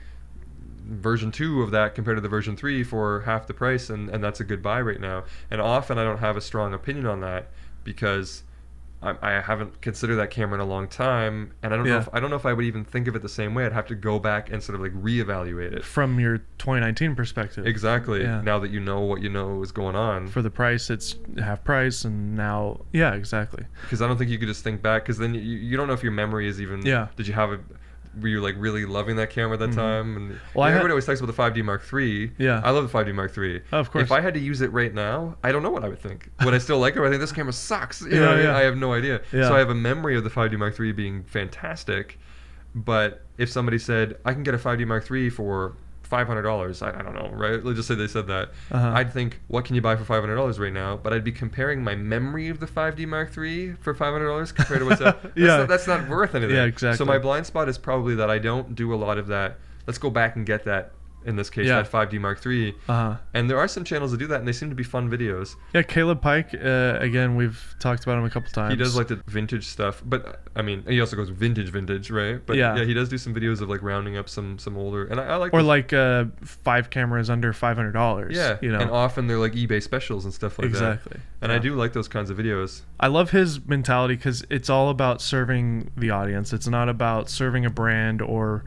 version 2 of that compared to the version 3 for half the price, and that's a good buy right now. And often I don't have a strong opinion on that, because I haven't considered that camera in a long time, and I don't know if I would even think of it the same way. I'd have to go back and sort of like reevaluate it from your 2019 perspective. Exactly. Now that you know what you know is going on. For the price, it's half price, and now exactly. Because I don't think you could just think back, because then you don't know if your memory is even. Did you have a? Were you like really loving that camera at that time? And everybody always talks about the 5D Mark III. I love the 5D Mark III. Oh, of course. If I had to use it right now, I don't know what I would think. Would I still like it? Or I think this camera sucks. You know what I mean? I have no idea. So I have a memory of the 5D Mark III being fantastic. But if somebody said, I can get a 5D Mark III for $500, I don't know, right? Let's just say they said that. I'd think, what can you buy for $500 right now? But I'd be comparing my memory of the 5D Mark III for $500 compared to what's up. That's not worth anything. Exactly. So my blind spot is probably that I don't do a lot of that. Let's go back and get that. In this case, that 5D Mark III. And there are some channels that do that, and they seem to be fun videos. Caleb Pike, again, we've talked about him a couple times. He does like the vintage stuff, but I mean, he also goes vintage, right? But he does do some videos of like rounding up some older, and I like. Or like 5 cameras under $500. Yeah, and often they're like eBay specials and stuff like that. Exactly. And I do like those kinds of videos. I love his mentality, because it's all about serving the audience. It's not about serving a brand or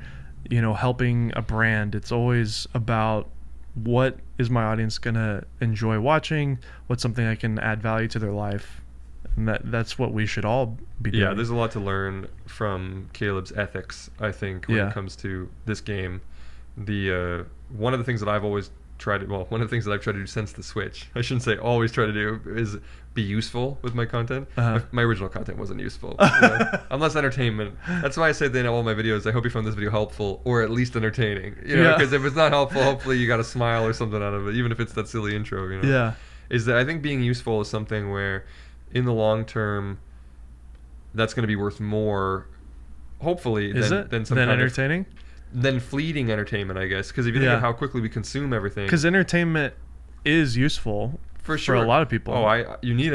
helping a brand. It's always about what is my audience gonna enjoy watching? What's something I can add value to their life? And that's what we should all be doing. Yeah, there's a lot to learn from Caleb's ethics, I think, when it comes to this game. One of the things that I've always tried to, one of the things that I've tried to do since the Switch, I shouldn't say always try to do, is be useful with my content. My original content wasn't useful, unless entertainment. That's why I say at the end of all my videos, I hope you found this video helpful or at least entertaining. Because if it's not helpful, hopefully you got a smile or something out of it, even if it's that silly intro. Is that I think being useful is something where, in the long term, that's going to be worth more, hopefully, than some kind entertaining. Than fleeting entertainment, I guess. Because if you think of how quickly we consume everything, because entertainment is useful for sure for a lot of people. You need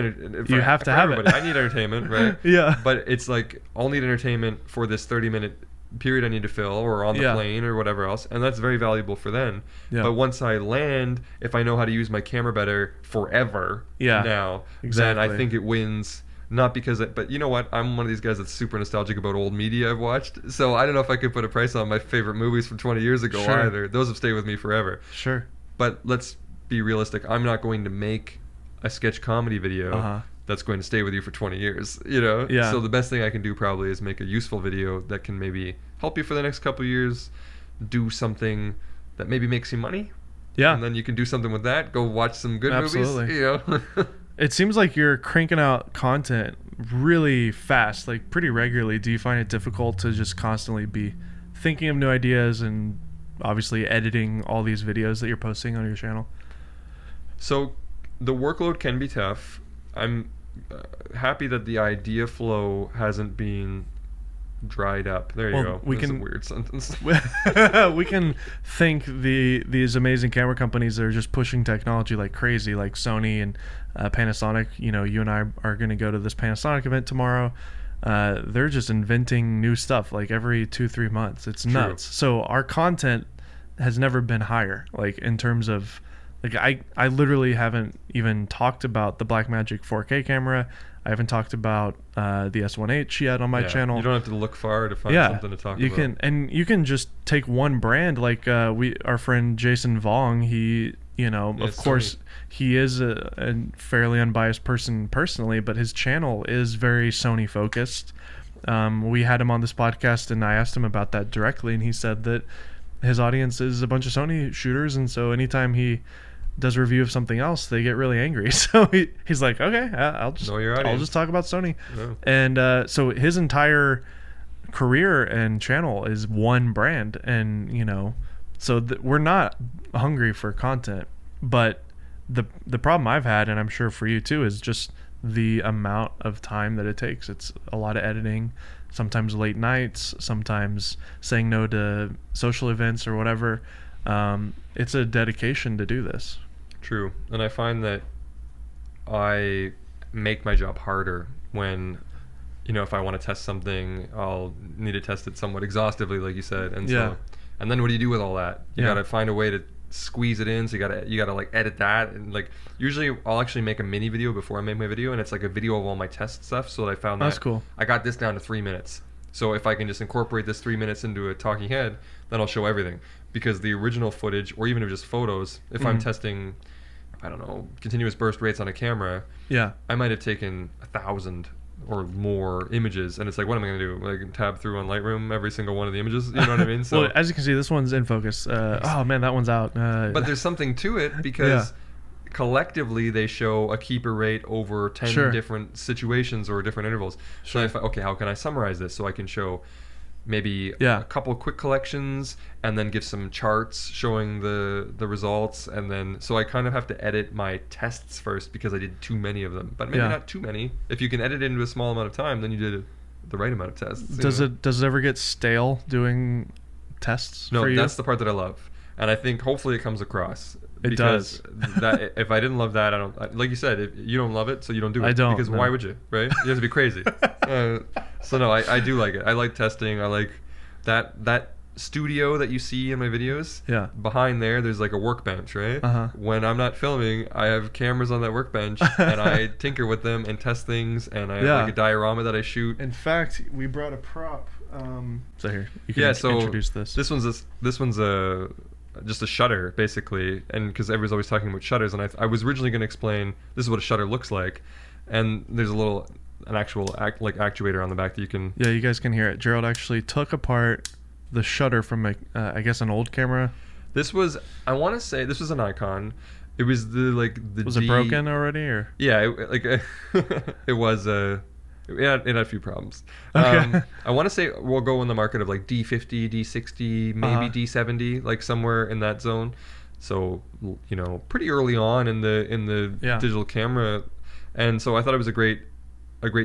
you have to have everybody. it. I need entertainment, right? But it's like, I'll need entertainment for this 30-minute period I need to fill, or on the plane or whatever else, and that's very valuable for then. But once I land, if I know how to use my camera better forever now, then I think it wins. Not because but you know what? I'm one of these guys that's super nostalgic about old media I've watched. So I don't know if I could put a price on my favorite movies from 20 years ago either. Those have stayed with me forever. Sure. But let's be realistic. I'm not going to make a sketch comedy video that's going to stay with you for 20 years, So the best thing I can do probably is make a useful video that can maybe help you for the next couple of years, do something that maybe makes you money. Yeah. And then you can do something with that. Go watch some good movies, It seems like you're cranking out content really fast, like pretty regularly. Do you find it difficult to just constantly be thinking of new ideas and obviously editing all these videos that you're posting on your channel? So the workload can be tough. I'm happy that the idea flow hasn't been dried up. There you go. That's a weird sentence. We can thank these amazing camera companies that are just pushing technology like crazy, like Sony and Panasonic. You and I are going to go to this Panasonic event tomorrow. They're just inventing new stuff like every 2-3 months. It's nuts. So our content has never been higher, like in terms of, like, I literally haven't even talked about the Blackmagic 4K camera. I haven't talked about the S1H yet on my channel. You don't have to look far to find something to talk about. You can just take one brand, like our friend Jason Vaughn. He, of course, he is a fairly unbiased person personally, but his channel is very Sony focused. We had him on this podcast, and I asked him about that directly, and he said that his audience is a bunch of Sony shooters, and so anytime he does a review of something else, they get really angry. So he's like, okay, I'll just talk about Sony. And so his entire career and channel is one brand, and so we're not hungry for content. But the problem I've had, and I'm sure for you too, is just the amount of time that it takes. It's a lot of editing, sometimes late nights, sometimes saying no to social events or whatever. It's a dedication to do this. True. And I find that I make my job harder when, if I want to test something, I'll need to test it somewhat exhaustively, like you said. And and then what do you do with all that? You got to find a way to squeeze it in. So you got to like edit that. And like, usually I'll actually make a mini video before I make my video. And it's like a video of all my test stuff. So that I found that's cool. I got this down to 3 minutes. So if I can just incorporate this 3 minutes into a talking head, then I'll show everything. Because the original footage, or even if just photos, if I'm testing, I don't know, continuous burst rates on a camera, I might have taken 1,000 or more images, and it's like, what am I going to do? Like, tab through on Lightroom every single one of the images? You know what I mean? So, well, as you can see, this one's in focus. Oh man, that one's out. But there's something to it, because collectively they show a keeper rate over 10 different situations or different intervals. So how can I summarize this so I can show maybe a couple of quick collections, and then give some charts showing the results, and then so I kind of have to edit my tests first because I did too many of them, but maybe not too many. If you can edit it into a small amount of time, then you did the right amount of tests. Does it ever get stale doing tests? No, for you? That's the part that I love, and I think hopefully it comes across. It does. That if I didn't love that, I don't. Like you said, if you don't love it, so you don't do it. I don't. Because why would you? Right? You have to be crazy. So no, I do like it. I like testing. I like that studio that you see in my videos. Yeah. Behind there's like a workbench, right? When I'm not filming, I have cameras on that workbench, and I tinker with them and test things, and I have like a diorama that I shoot. In fact, we brought a prop. So here, you can introduce this. This one's just a shutter basically, and because everyone's always talking about shutters, and I was originally going to explain this is what a shutter looks like, and there's an actual actuator on the back that you can. Yeah, you guys can hear it. Gerald actually took apart the shutter from I guess an old camera. This was, I want to say this was an Nikon. It was the Was it broken already, or? Yeah, it was it had a few problems. Okay. I want to say we'll go in the market of like D50, D60, maybe D70, like somewhere in that zone. So pretty early on in the digital camera, and so I thought it was a great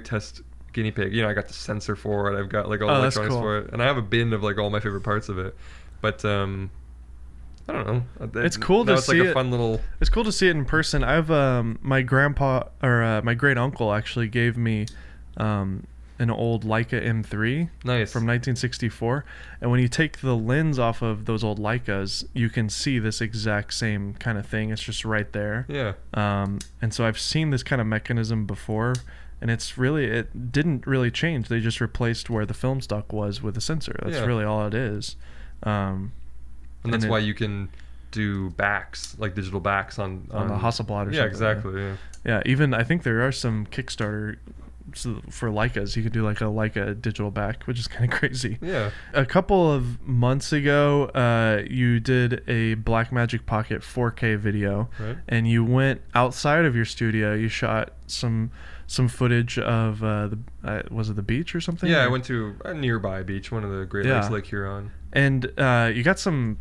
test guinea pig. I got the sensor for it. I've got like all the electronics for it, and I have a bin of like all my favorite parts of it. But I don't know. It's cool to see like a fun little. It's cool to see it in person. I've my grandpa or my great uncle actually gave me an old Leica M3 from 1964, and when you take the lens off of those old Leicas, you can see this exact same kind of thing. It's just right there. Yeah. And so I've seen this kind of mechanism before, and it didn't really change. They just replaced where the film stock was with a sensor. That's really all it is. And that's why you can do backs, like digital backs on the Hasselblad or something. Yeah, exactly. Yeah, even I think there are some Kickstarter for Leicas. You could do like a Leica digital back, which is kind of crazy. Yeah. A couple of months ago, you did a Blackmagic Pocket 4K video, right, and you went outside of your studio. You shot some footage of was it the beach or something? Yeah, I went to a nearby beach, one of the Great Lakes, Lake Huron. And you got some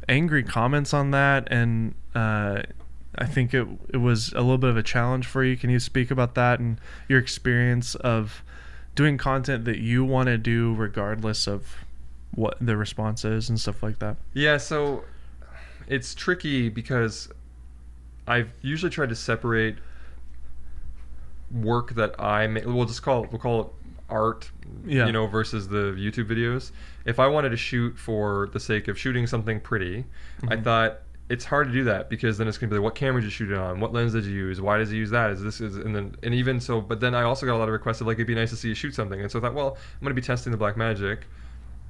angry comments on that, and I think it was a little bit of a challenge for you. Can you speak about that and your experience of doing content that you want to do regardless of what the response is and stuff like that? Yeah, so it's tricky because I've usually tried to separate work that I make. We'll call it art, versus the YouTube videos. If I wanted to shoot for the sake of shooting something pretty, I thought it's hard to do that because then it's gonna be like, what camera did you shoot it on? What lens did you use? Why does he use that? But then I also got a lot of requests of like, it'd be nice to see you shoot something. And so I thought, well, I'm gonna be testing the Blackmagic,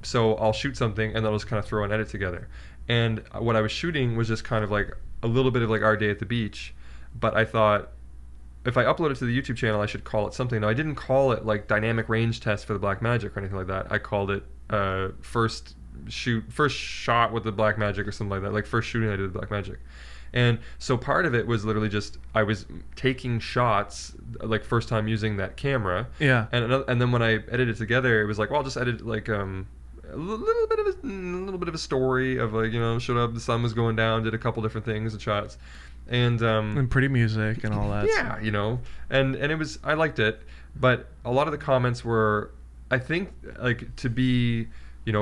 so I'll shoot something and then I'll just kind of throw an edit together. And what I was shooting was just kind of like a little bit of like our day at the beach, but I thought, if I upload it to the YouTube channel, I should call it something. Now, I didn't call it like dynamic range test for the Blackmagic or anything like that. I called it first shot with the Blackmagic or something like that, like first shooting I did with the Blackmagic. And so part of it was literally just I was taking shots, like first time using that camera. Yeah. And then when I edited it together, it was like, well, I'll just edit like a little bit of a story of like, showed up, the sun was going down, did a couple different things and shots. And pretty music and all that. Yeah, and it was, I liked it, but a lot of the comments were, I think, like, to be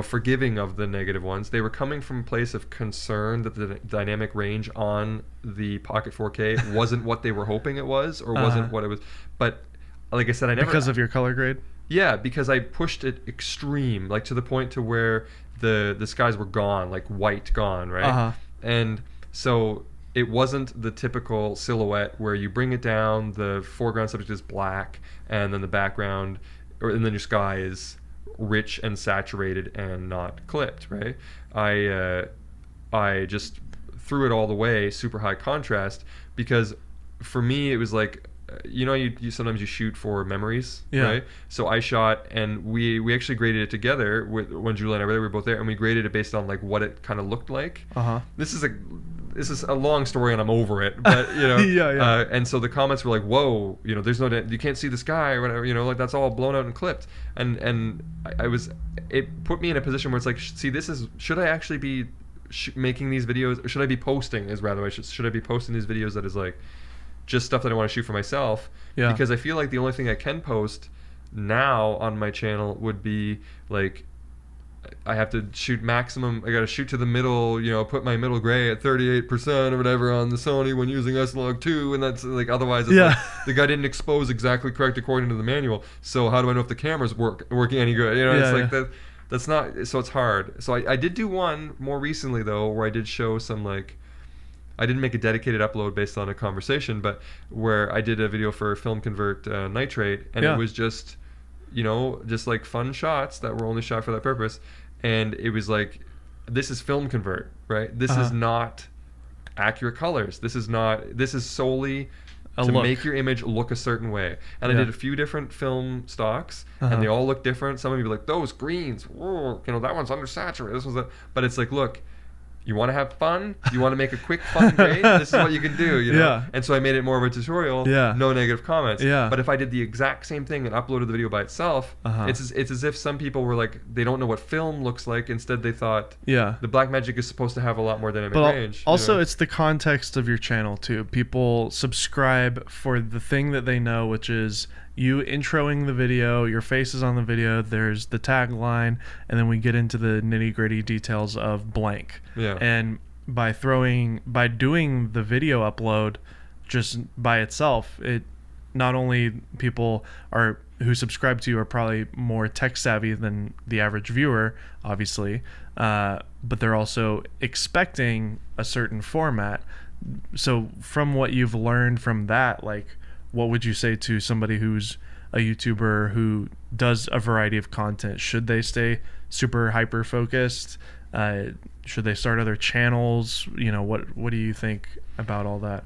forgiving of the negative ones, they were coming from a place of concern that the dynamic range on the Pocket 4K wasn't what they were hoping it was, or wasn't what it was. But like I said, I never, because of your color grade. Yeah, because I pushed it extreme, like to the point to where the skies were gone, like white gone, right? And so it wasn't the typical silhouette where you bring it down, the foreground subject is black, and then the background, and then your sky is rich and saturated and not clipped, right? I just threw it all the way, super high contrast, because for me it was like, you sometimes you shoot for memories, right? So I shot, and we actually graded it together when Julie and I were there. We were both there, and we graded it based on like what it kind of looked like. This is a long story, and I'm over it, but and so the comments were like, "Whoa, there's you can't see the sky or whatever, like that's all blown out and clipped." And it put me in a position where it's like, see, should I actually be making these videos, or should I be posting? Should I be posting these videos that is like just stuff that I want to shoot for myself? Yeah. Because I feel like the only thing I can post now on my channel would be like, I have to shoot maximum, I gotta shoot to the middle, put my middle gray at 38% or whatever on the Sony when using S-Log2, and that's like, otherwise it's like, the guy didn't expose exactly correct according to the manual, so how do I know if the camera's working any good? That's not, so it's hard. So I did do one more recently though, where I did show some like, I didn't make a dedicated upload based on a conversation, but where I did a video for Film Convert Nitrate, and it was just, just like fun shots that were only shot for that purpose. And it was like, this is film convert, right? This is not accurate colors. This is solely to make your image look a certain way. And I did a few different film stocks, and they all look different. Some of you be like, those greens, whoa, that one's undersaturated. This one's but it's like, look, you want to have fun? You want to make a quick, fun grade? This is what you can do, you know? Yeah. And so I made it more of a tutorial, no negative comments. Yeah. But if I did the exact same thing and uploaded the video by itself, it's as if some people were like, they don't know what film looks like. Instead, they thought the Blackmagic is supposed to have a lot more dynamic range. Also, it's the context of your channel, too. People subscribe for the thing that they know, which is you introing the video, your face is on the video, there's the tagline, and then we get into the nitty-gritty details of blank. Yeah. And by doing the video upload just by itself, it not only people who subscribe to you are probably more tech savvy than the average viewer, obviously, but they're also expecting a certain format. So from what you've learned from that, like, what would you say to somebody who's a YouTuber who does a variety of content? Should they stay super hyper focused? Should they start other channels? What do you think about all that?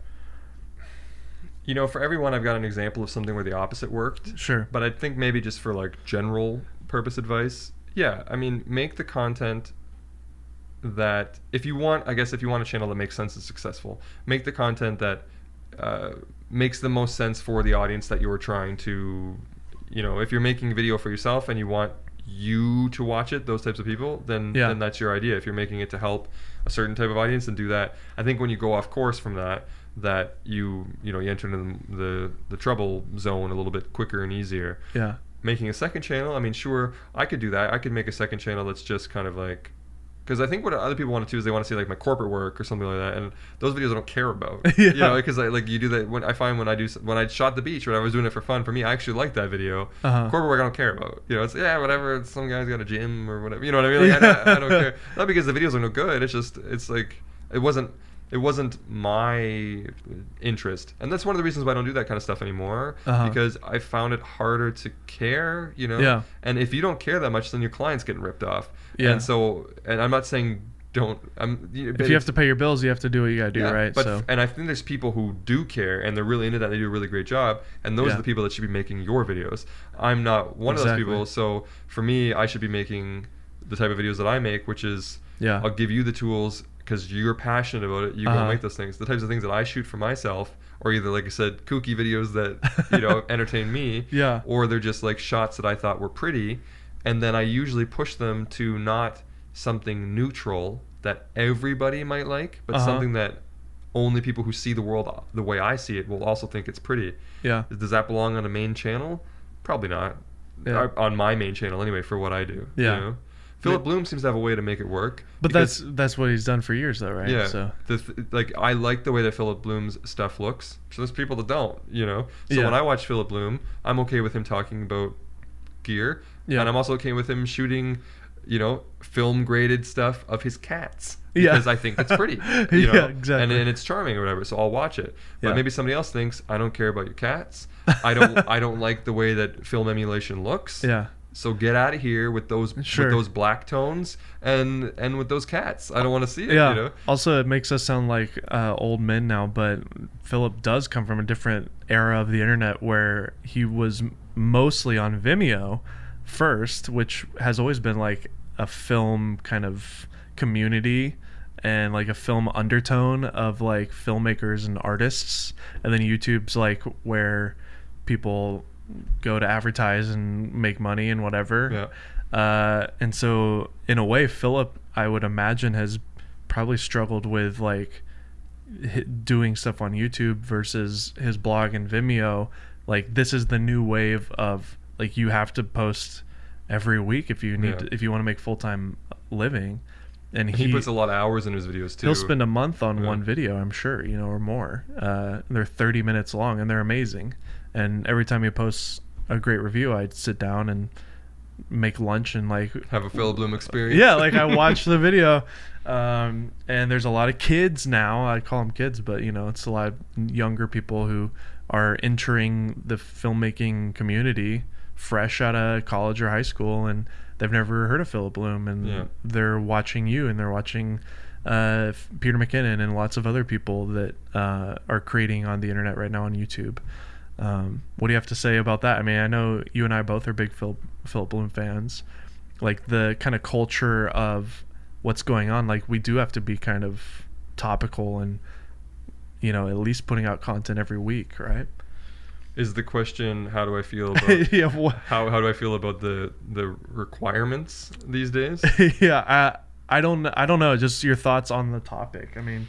For everyone, I've got an example of something where the opposite worked. Sure. But I think maybe just for like general purpose advice, make the content that if you want a channel that makes sense and successful, make the content that makes the most sense for the audience that you're trying to, if you're making a video for yourself and you want you to watch it, those types of people, then that's your idea. If you're making it to help a certain type of audience, then do that. I think when you go off course from that you enter into the trouble zone a little bit quicker and easier. Yeah. Making a second channel, I mean, sure, I could do that. I could make a second channel that's just kind of like, because I think what other people want to do is they want to see like my corporate work or something like that, and those videos I don't care about. Because you do that when I shot the beach, when I was doing it for fun. For me, I actually like that video. Corporate work I don't care about. It's whatever. Some guy's got a gym or whatever. You know what I mean? Like, I don't care. Not because the videos are no good. It's like it wasn't my interest, and that's one of the reasons why I don't do that kind of stuff anymore. Because I found it harder to care. Yeah. And if you don't care that much, then your client's getting ripped off. Yeah. And I'm not saying don't. If you have to pay your bills, you have to do what you gotta do, right? And I think there's people who do care and they're really into that. They do a really great job, and those are the people that should be making your videos. I'm not one of those people. So for me, I should be making the type of videos that I make, which is I'll give you the tools because you're passionate about it. You go make those things. The types of things that I shoot for myself, or either, like I said, kooky videos that entertain me, or they're just like shots that I thought were pretty. And then I usually push them to not something neutral that everybody might like, but something that only people who see the world the way I see it will also think it's pretty. Yeah. Does that belong on a main channel? Probably not. Yeah. On my main channel anyway, for what I do. Yeah. Philip Bloom seems to have a way to make it work. But that's what he's done for years, though, right? Yeah. So I like the way that Philip Bloom's stuff looks. So there's people that don't, So when I watch Philip Bloom, I'm okay with him talking about gear. Yeah. And I'm also okay with him shooting, film graded stuff of his cats. Because I think it's pretty. Yeah, exactly. And it's charming or whatever, so I'll watch it. But maybe somebody else thinks, I don't care about your cats. I don't like the way that film emulation looks. Yeah. So get out of here with those with those black tones and with those cats. I don't want to see it. Yeah. Also, it makes us sound like old men now, but Philip does come from a different era of the internet where he was mostly on Vimeo first, which has always been like a film kind of community and like a film undertone of like filmmakers and artists, and then YouTube's like where people go to advertise and make money and whatever. And so in a way, Philip, I would imagine, has probably struggled with like doing stuff on YouTube versus his blog and Vimeo. Like, this is the new wave of like, you have to post every week if you need if you want to make full-time living. And he puts a lot of hours in his videos too. He'll spend a month on one video, I'm sure, or more. They're 30 minutes long and they're amazing. And every time he posts a great review, I'd sit down and make lunch and like have a Philip Bloom experience. Yeah, like I watch the video. And there's a lot of kids now. I call them kids, but it's a lot of younger people who are entering the filmmaking community fresh out of college or high school, and they've never heard of Philip Bloom, and they're watching you, and they're watching Peter McKinnon and lots of other people that are creating on the internet right now on YouTube. What do you have to say about that? I mean, I know you and I both are big Philip Bloom fans. Like the kind of culture of what's going on, like we do have to be kind of topical and, you know, at least putting out content every week, right? Is the question, how do I feel about how do I feel about the requirements these days? I don't know, just your thoughts on the topic. I mean,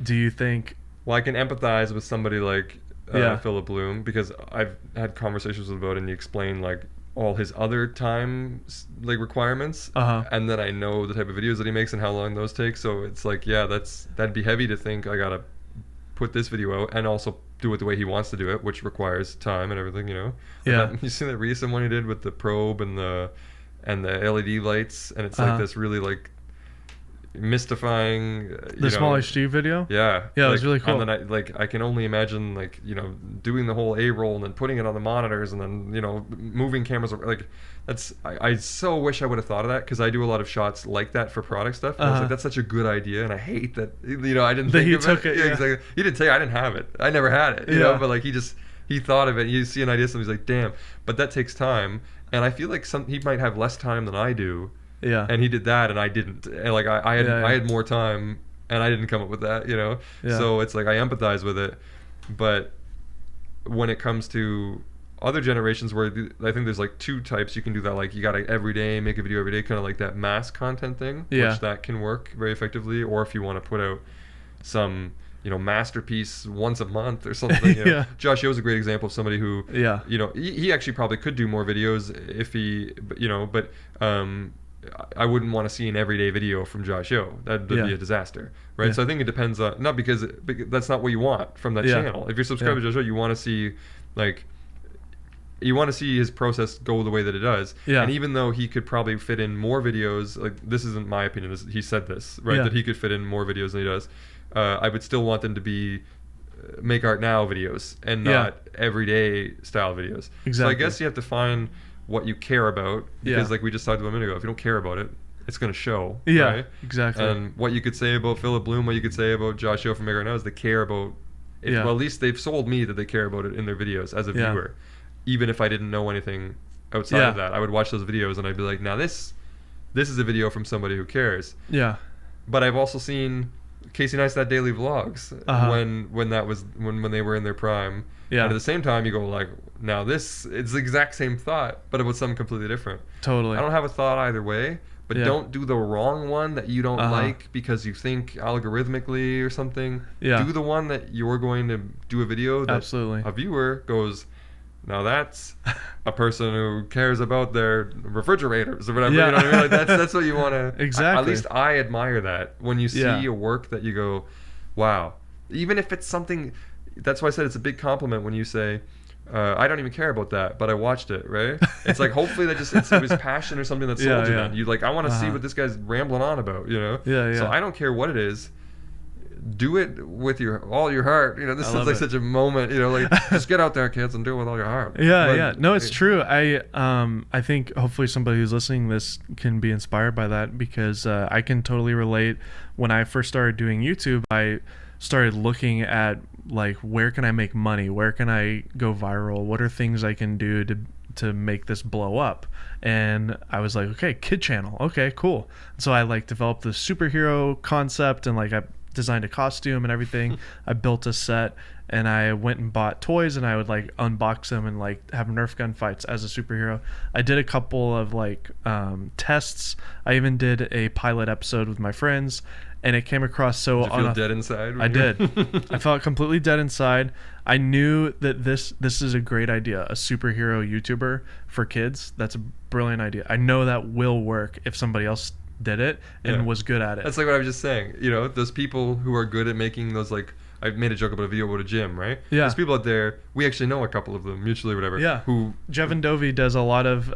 do you think... Well, I can empathize with somebody like Philip Bloom, because I've had conversations about it, and he explained like all his other time like requirements, and then I know the type of videos that he makes and how long those take. So it's like, that'd be heavy to think I gotta put this video out and also do it the way he wants to do it, which requires time and everything, you know. You see that recent one he did with the probe and the LED lights, and it's like this really like mystifying the small HD video. It was really cool. And then I can only imagine like, you know, doing the whole A roll and then putting it on the monitors and then, you know, moving cameras, like that's I so wish I would have thought of that, because I do a lot of shots like that for product stuff, and I was like, that's such a good idea, and I hate that, you know, I didn't think of it. Exactly. He didn't say I didn't have it, I never had it, you know, but like he thought of it. You see an idea, somebody's like, damn, but that takes time, and I feel like he might have less time than I do. And he did that, and I didn't. And like I had more time, and I didn't come up with that, you know. So it's like I empathize with it, but when it comes to other generations, where I think there's like two types, you can do that. Like you gotta every day make a video every day, kind of like that mass content thing, which that can work very effectively. Or if you want to put out some, you know, masterpiece once a month or something. You know? Josh Yo's a great example of somebody who, you know, he actually probably could do more videos if he, you know, but I wouldn't want to see an everyday video from Josh Yo. That'd be a disaster, right? So I think it depends on, not because that's not what you want from that channel. If you're subscribed to Josh Yo, you want to see like, you want to see his process go the way that it does. And even though he could probably fit in more videos, like this isn't my opinion, he said this, right? That he could fit in more videos than he does. I would still want them to be make art now videos and not everyday style videos. So I guess you have to find what you care about, because like we just talked about a minute ago, if you don't care about it, it's going to show. Right? Exactly. And what you could say about Philip Bloom, what you could say about Josh Yo from Make Art Now, is they care about it. Well, at least they've sold me that they care about it in their videos as a viewer. Even if I didn't know anything outside of that, I would watch those videos and I'd be like, now this is a video from somebody who cares. But I've also seen Casey Neistat daily vlogs when they were in their prime. And at the same time, you go like, now it's the exact same thought, but about something completely different. Totally. I don't have a thought either way, but don't do the wrong one that you don't like because you think algorithmically or something. Do the one that you're going to do a video that a viewer goes, now that's a person who cares about their refrigerators or whatever. You know what I mean? Like that's what you want to. Exactly. At least I admire that when you see a work that you go, wow. Even if it's something, that's why I said it's a big compliment when you say, I don't even care about that, but I watched it, right? It's like, hopefully that it was passion or something that sold you then. You like, I want to see what this guy's rambling on about, you know? So I don't care what it is. Do it with all your heart. You know, this is like such a moment, you know, like just get out there, kids, and do it with all your heart. No, it's true. I think hopefully somebody who's listening to this can be inspired by that, because I can totally relate. When I first started doing YouTube, I started looking at like, where can I make money? Where can I go viral? What are things I can do to make this blow up? And I was like, okay, kid channel. Okay, cool. So I like developed the superhero concept, and like I designed a costume and everything. I built a set, and I went and bought toys, and I would like unbox them and like have Nerf gun fights as a superhero. I did a couple of like tests. I even did a pilot episode with my friends, and it came across so. Did you feel dead inside? I did. I felt completely dead inside. I knew that this is a great idea. A superhero YouTuber for kids. That's a brilliant idea. I know that will work if somebody else did it and was good at it. That's like what I was just saying. You know, those people who are good at making those, like, I made a joke about a video about a gym, right? There's people out there, we actually know a couple of them mutually or whatever. Who Jevin Dovey does a lot of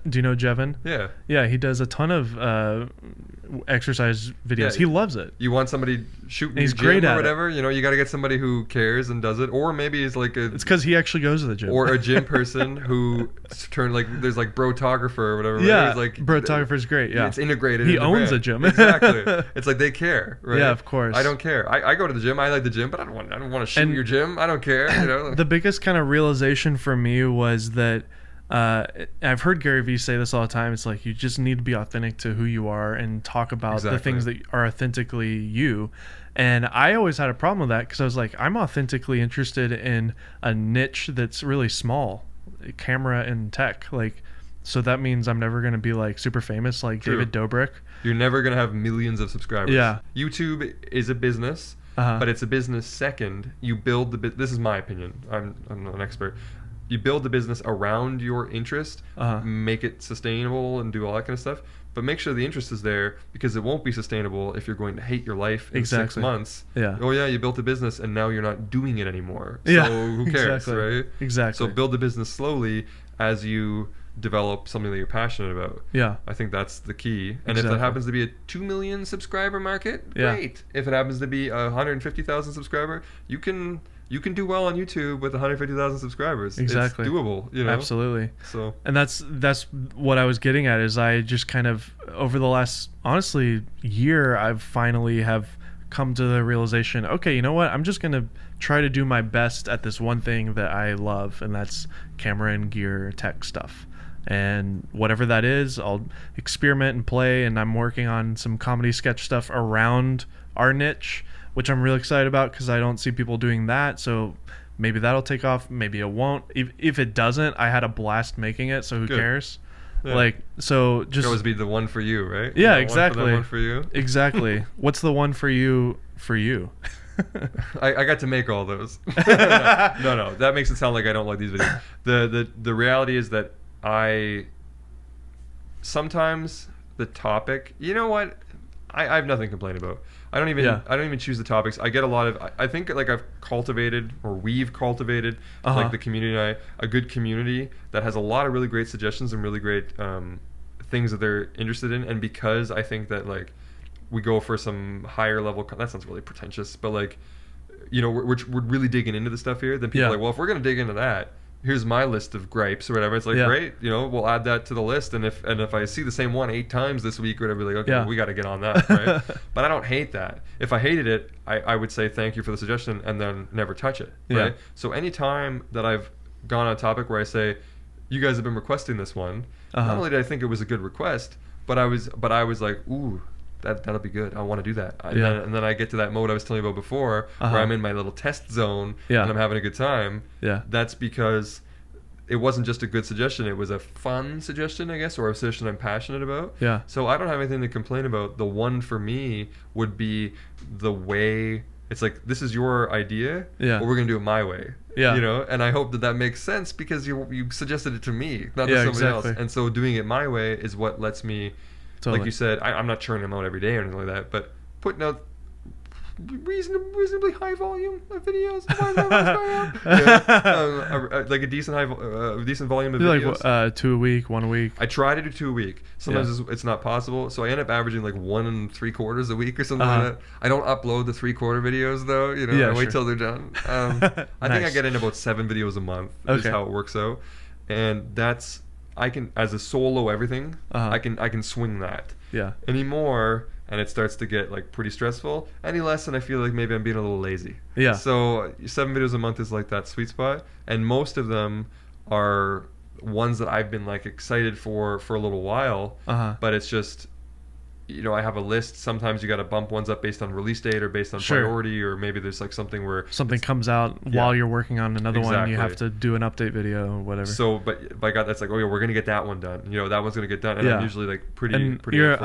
do you know Jevin? Yeah, he does a ton of exercise videos. He loves it. You want somebody shooting your He's gym great or at whatever, you know, you got to get somebody who cares and does it. Or maybe he's like it's because he actually goes to the gym. Or a gym person who turned like, there's like brotographer or whatever. Right? Yeah, like, brotographer's great. Yeah, it's integrated. He owns a gym. Exactly. It's like they care, right? Yeah, of course. I don't care. I go to the gym. I like the gym, but I don't want to shoot your gym. I don't care. You know. The biggest kind of realization for me was that I've heard Gary Vee say this all the time. It's like you just need to be authentic to who you are and talk about the things that are authentically you. And I always had a problem with that because I was like, I'm authentically interested in a niche that's really small, camera and tech. Like, so that means I'm never going to be like super famous like David Dobrik. You're never going to have millions of subscribers. Yeah. YouTube is a business, but it's a business second. You build this is my opinion. I'm not an expert. You build the business around your interest, make it sustainable and do all that kind of stuff. But make sure the interest is there because it won't be sustainable if you're going to hate your life in 6 months. Yeah. Oh yeah, you built a business and now you're not doing it anymore. So who cares, right? Exactly. So build the business slowly as you develop something that you're passionate about. Yeah. I think that's the key. And if that happens to be a 2 million subscriber market, great. If it happens to be a 150,000 subscriber, you can do well on YouTube with 150,000 subscribers. Exactly. It's doable, you know. Absolutely. So, and that's what I was getting at is I just kind of over the last honestly year I've finally have come to the realization, okay, you know what? I'm just going to try to do my best at this one thing that I love, and that's camera and gear tech stuff. And whatever that is, I'll experiment and play, and I'm working on some comedy sketch stuff around our niche, which I'm really excited about because I don't see people doing that. So maybe that'll take off. Maybe it won't. If it doesn't, I had a blast making it. So who cares? Yeah. Like, so just always be the one for you, right? Yeah, exactly. One for you. Exactly. What's the one for you for you? I got to make all those. No. That makes it sound like I don't like these videos. The reality is that sometimes the topic, you know what? I have nothing to complain about. I don't even choose the topics. I get a lot of, I think like we've cultivated like the community and a good community that has a lot of really great suggestions and really great things that they're interested in. And because I think that like we go for some higher level, that sounds really pretentious, but like, you know, we're really digging into the stuff here. Then people are like, well, if we're going to dig into that, here's my list of gripes or whatever. It's like, great, you know, we'll add that to the list. And if I see the same one 8 times this week or whatever, like, okay, well, we got to get on that, right? But I don't hate that. If I hated it, I would say thank you for the suggestion and then never touch it, right? So anytime that I've gone on a topic where I say, you guys have been requesting this one, not only did I think it was a good request, but I was like, ooh, that'll be good. I want to do that. And then I get to that mode I was telling you about before, where I'm in my little test zone and I'm having a good time. Yeah. That's because it wasn't just a good suggestion. It was a fun suggestion, I guess, or a suggestion I'm passionate about. Yeah. So I don't have anything to complain about. The one for me would be the way. It's like, this is your idea, but we're going to do it my way. Yeah. You know, and I hope that makes sense because you suggested it to me, not to somebody else. And so doing it my way is what lets me. Totally. Like you said, I'm not churning them out every day or anything like that, but putting out reasonably high volume of videos. Like a decent volume of videos. Like 2 a week, 1 a week. I try to do 2 a week. Sometimes it's not possible, so I end up averaging like 1 3/4 a week or something like that. I don't upload the 3/4 videos though. You know, I wait till they're done. I think I get in about 7 videos a month. Is how it works out, and that's. I can, as a solo everything, I can swing that. Yeah. Anymore, and it starts to get like pretty stressful. Any less, and I feel like maybe I'm being a little lazy. Yeah. So 7 videos a month is like that sweet spot, and most of them are ones that I've been like excited for a little while. But it's just, you know, I have a list. Sometimes you got to bump ones up based on release date or based on priority, or maybe there's like something where something comes out while you're working on another one. You have to do an update video or whatever. So, but by God, that's like, oh yeah, we're gonna get that one done. You know, that one's gonna get done, and I'm usually like pretty. You're,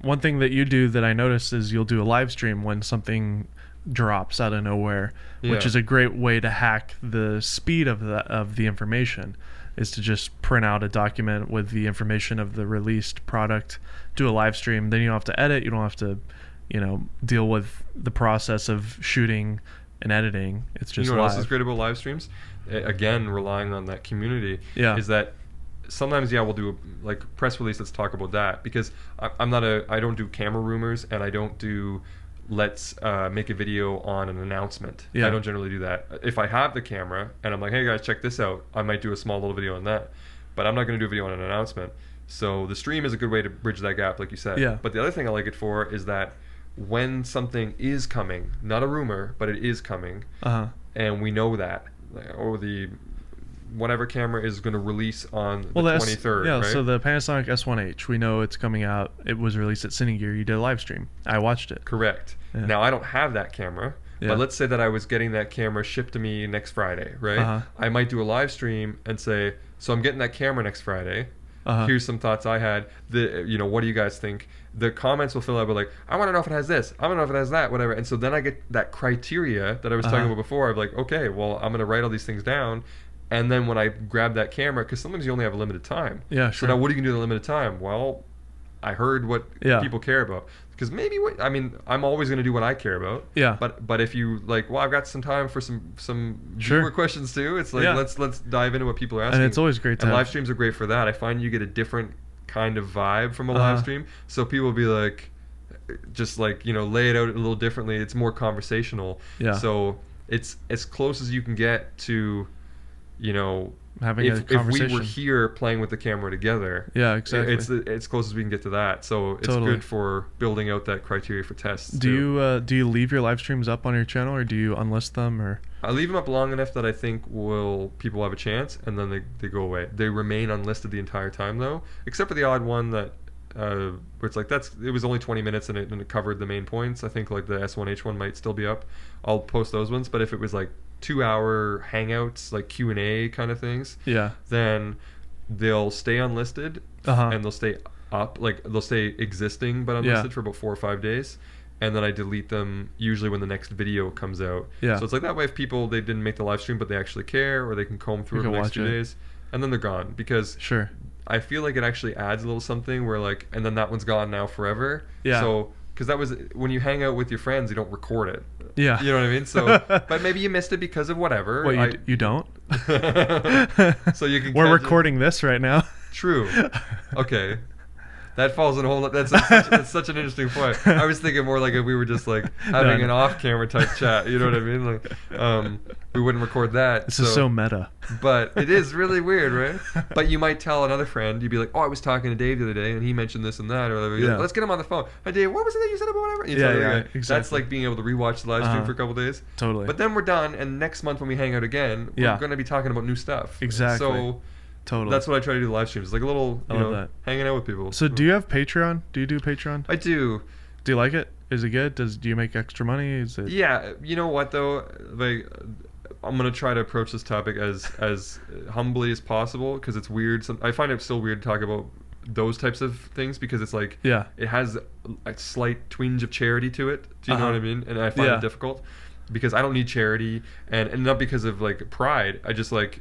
one thing that you do that I noticed is you'll do a live stream when something drops out of nowhere, which is a great way to hack the speed of the information. Is to just print out a document with the information of the released product, do a live stream. Then you don't have to edit. You don't have to, you know, deal with the process of shooting and editing. It's just what else is great about live streams? Again, relying on that community. Is that sometimes we'll do like press release. Let's talk about that, because I don't do camera rumors, and I don't do let's make a video on an announcement. I don't generally do that. If I have the camera and I'm like, hey guys, check this out, I might do a small little video on that, but I'm not going to do a video on an announcement. So the stream is a good way to bridge that gap, like you said. But the other thing I like it for is that when something is coming, not a rumor, but it is coming, and we know that, or the whatever camera is going to release on the 23rd. Yeah, right? so the Panasonic S1H, we know it's coming out. It was released at Cinegear. You did a live stream. I watched it. Correct. Now, I don't have that camera, but let's say that I was getting that camera shipped to me next Friday, right? I might do a live stream and say, so I'm getting that camera next Friday. Here's some thoughts I had. What do you guys think? The comments will fill out with like, I want to know if it has this, I want to know if it has that, whatever. And so then I get that criteria that I was talking about before. I'm like, okay, well, I'm going to write all these things down. And then when I grab that camera, because sometimes you only have a limited time. Yeah, sure. So now what are you going to do in a limited time? Well, I heard what people care about. Because maybe, I'm always going to do what I care about. Yeah. But if you like, well, I've got some time for some viewer questions too. It's like, let's dive into what people are asking. And it's always great to have. Live streams are great for that. I find you get a different kind of vibe from a live stream. So people will be like, just like, lay it out a little differently. It's more conversational. Yeah. So it's as close as you can get to, having a conversation. If we were here playing with the camera together, exactly. It's close as we can get to that. So it's good for building out that criteria for tests. Do you leave your live streams up on your channel, or do you unlist them, or? I leave them up long enough that I think people will have a chance, and then they go away. They remain unlisted the entire time though, except for the odd one that where it's like it was only 20 minutes and it covered the main points. I think like the S1H one might still be up. I'll post those ones, but if it was like 2-hour hangouts, like Q&A kind of things, then they'll stay unlisted and they'll stay up, like they'll stay existing but unlisted for about 4 or 5 days, and then I delete them usually when the next video comes out. So it's like that way, if people, they didn't make the live stream but they actually care, or they can comb through it the next 2 days, and then they're gone, because I feel like it actually adds a little something where like, and then that one's gone now forever. So because that was when you hang out with your friends, you don't record it. You know what I mean? So, but maybe you missed it because of whatever. Well, you don't. So you can. We're recording this right now. True. Okay. That falls in a whole. That's such an interesting point. I was thinking more like if we were just like having an off-camera type chat. You know what I mean? Like, we wouldn't record that. This is so meta. But it is really weird, right? But you might tell another friend. You'd be like, "Oh, I was talking to Dave the other day, and he mentioned this and that." Or whatever. Like, let's get him on the phone. Hey, Dave, what was it that you said about whatever? Exactly. That's like being able to rewatch the live stream for a couple days. Totally. But then we're done, and next month when we hang out again, we're going to be talking about new stuff. Exactly. So. Totally. That's what I try to do the live streams. Like a little, hanging out with people. So do you have Patreon? Do you do Patreon? I do. Do you like it? Is it good? Do you make extra money? Is it? Yeah. You know what though? Like, I'm gonna try to approach this topic as humbly as possible, because it's weird. I find it still weird to talk about those types of things, because it's like it has a slight twinge of charity to it. Do you know what I mean? And I find it difficult because I don't need charity, and not because of like pride. I just like,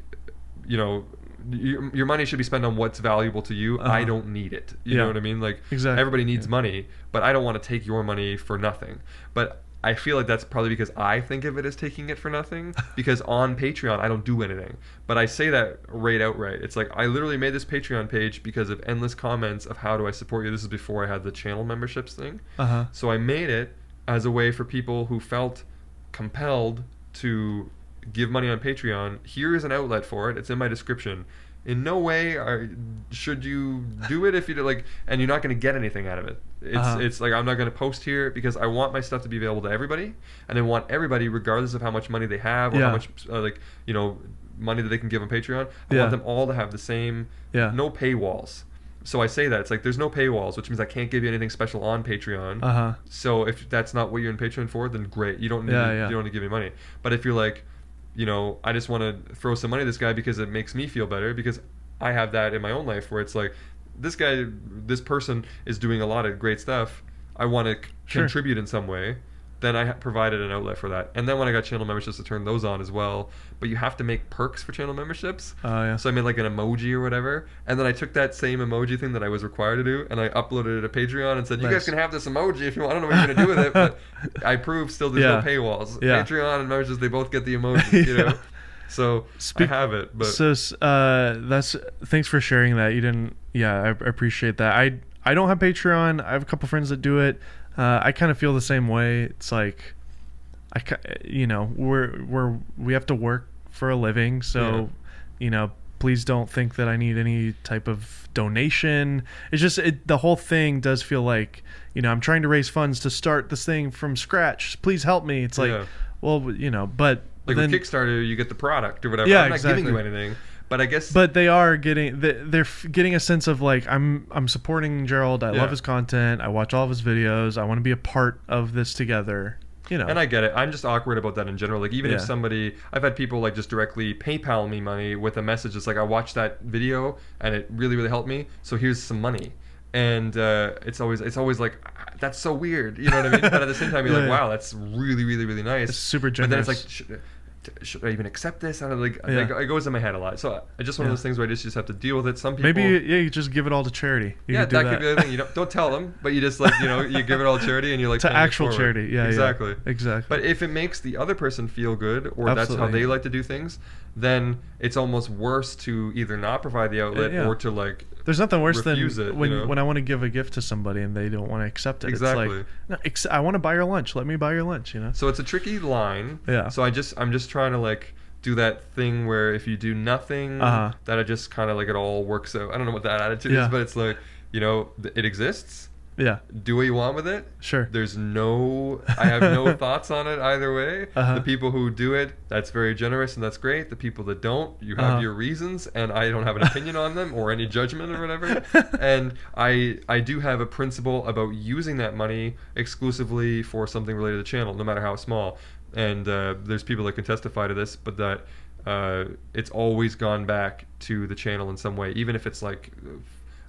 your money should be spent on what's valuable to you. I don't need it. You know what I mean? Like, everybody needs money, but I don't want to take your money for nothing. But I feel like that's probably because I think of it as taking it for nothing, because on Patreon I don't do anything. But I say that outright. It's like, I literally made this Patreon page because of endless comments of how do I support you. This is before I had the channel memberships thing. So I made it as a way for people who felt compelled to give money on Patreon. Here is an outlet for it. It's in my description. In no way should you do it if you do, like, and you're not going to get anything out of it. It's like, I'm not going to post here because I want my stuff to be available to everybody, and I want everybody, regardless of how much money they have or how much money that they can give on Patreon. I want them all to have the same. No paywalls. So I say that it's like there's no paywalls, which means I can't give you anything special on Patreon. So if that's not what you're in Patreon for, then great. You don't need you don't need to give me money. But if you're like, I just want to throw some money at this guy because it makes me feel better, because I have that in my own life where it's like, this person is doing a lot of great stuff. I want to contribute in some way. Then I provided an outlet for that. And then when I got channel memberships, to turn those on as well. But you have to make perks for channel memberships. So I made like an emoji or whatever. And then I took that same emoji thing that I was required to do, and I uploaded it to Patreon and said, you guys can have this emoji if you want. I don't know what you're going to do with it, but I proved still there's no paywalls. Patreon and memberships, they both get the emoji, So I have it. But so that's thanks for sharing that. You didn't. Yeah, I appreciate that. I don't have Patreon. I have a couple friends that do it. I kind of feel the same way. It's like we have to work for a living, so please don't think that I need any type of donation. It's just the whole thing does feel like I'm trying to raise funds to start this thing from scratch. Please help me. It's like well, but like then, with Kickstarter you get the product or whatever. Yeah, I'm not giving you anything. But I guess they are getting they're getting a sense of like I'm supporting Gerald. I love his content. I watch all of his videos. I want to be a part of this together. And I get it. I'm just awkward about that in general. Like even if somebody, I've had people like just directly PayPal me money with a message. It's like, I watched that video and it really, really helped me. So here's some money. And it's always like, that's so weird. You know what I mean? But at the same time, you're like, wow, that's really, really, really nice. It's super generous. But then it's like, should I even accept this? And it goes in my head a lot. So it's just one of those things where I just have to deal with it. Some people you just give it all to charity. That could be the other thing. You don't tell them, but you just like you give it all to charity, and you're like to actual charity. Yeah, exactly. But if it makes the other person feel good, or that's how they like to do things, then it's almost worse to either not provide the outlet or to like. There's nothing worse than it, when I want to give a gift to somebody and they don't want to accept it. Exactly. It's like, I want to buy your lunch. Let me buy your lunch. So it's a tricky line. Yeah. So I'm just trying to like do that thing where if you do nothing, that it just kind of like it all works out. I don't know what that attitude is, but it's like it exists. Yeah. Do what you want with it. Sure. I have no thoughts on it either way. The people who do it, that's very generous and that's great. The people that don't, you have your reasons, and I don't have an opinion on them or any judgment or whatever. And I do have a principle about using that money exclusively for something related to the channel, no matter how small. And there's people that can testify to this, but that it's always gone back to the channel in some way, even if it's like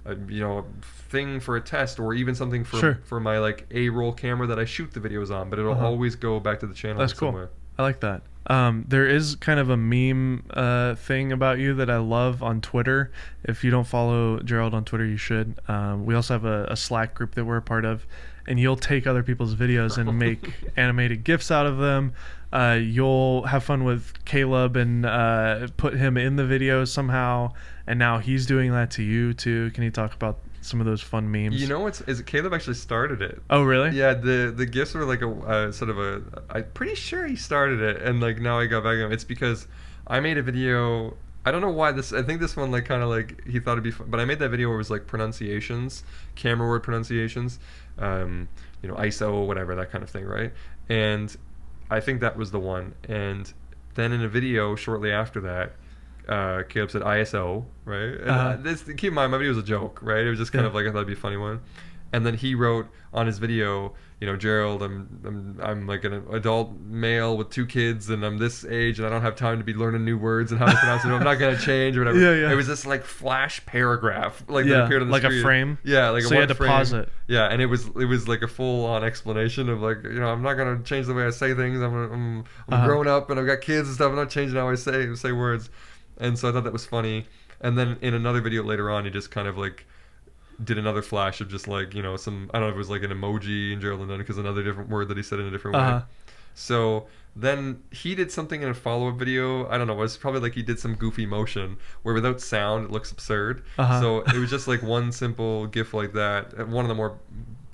a thing for a test, or even something for my like A-roll camera that I shoot the videos on, but it'll always go back to the channel. That's cool. Somewhere. I like that. There is kind of a meme thing about you that I love on Twitter. If you don't follow Gerald on Twitter, you should. We also have a Slack group that we're a part of, and you'll take other people's videos and make animated GIFs out of them. You'll have fun with Caleb and put him in the video somehow, and now he's doing that to you too. Can you talk about some of those fun memes? Caleb actually started it. Oh, really? Yeah, the GIFs were like I'm pretty sure he started it, and like now I got back at him. It's because I made a video. I don't know why I think this one like kind of like he thought it'd be fun, but I made that video where it was like pronunciations, camera word pronunciations, ISO, whatever, that kind of thing, right? And I think that was the one. And then in a video shortly after that, Caleb said ISO, right? And keep in mind, my video was a joke, right? It was just kind of like I thought it'd be a funny one. And then he wrote on his video, Gerald, I'm like an adult male with 2 kids, and I'm this age, and I don't have time to be learning new words and how to pronounce it. I'm not gonna change or whatever. It was this like flash paragraph, like that appeared on the like screen. A frame. Yeah, like so a you had to frame. pause it. Yeah, and it was like a full on explanation of like I'm not gonna change the way I say things. I'm grown up and I've got kids and stuff. I'm not changing how I say words. And so I thought that was funny. And then in another video later on, he just kind of like did another flash of just like some, I don't know if it was like an emoji in Gerald Undone, because another different word that he said in a different way. So then he did something in a follow-up video. I don't know, it was probably like he did some goofy motion where without sound it looks absurd. So it was just like one simple GIF like that. And one of the more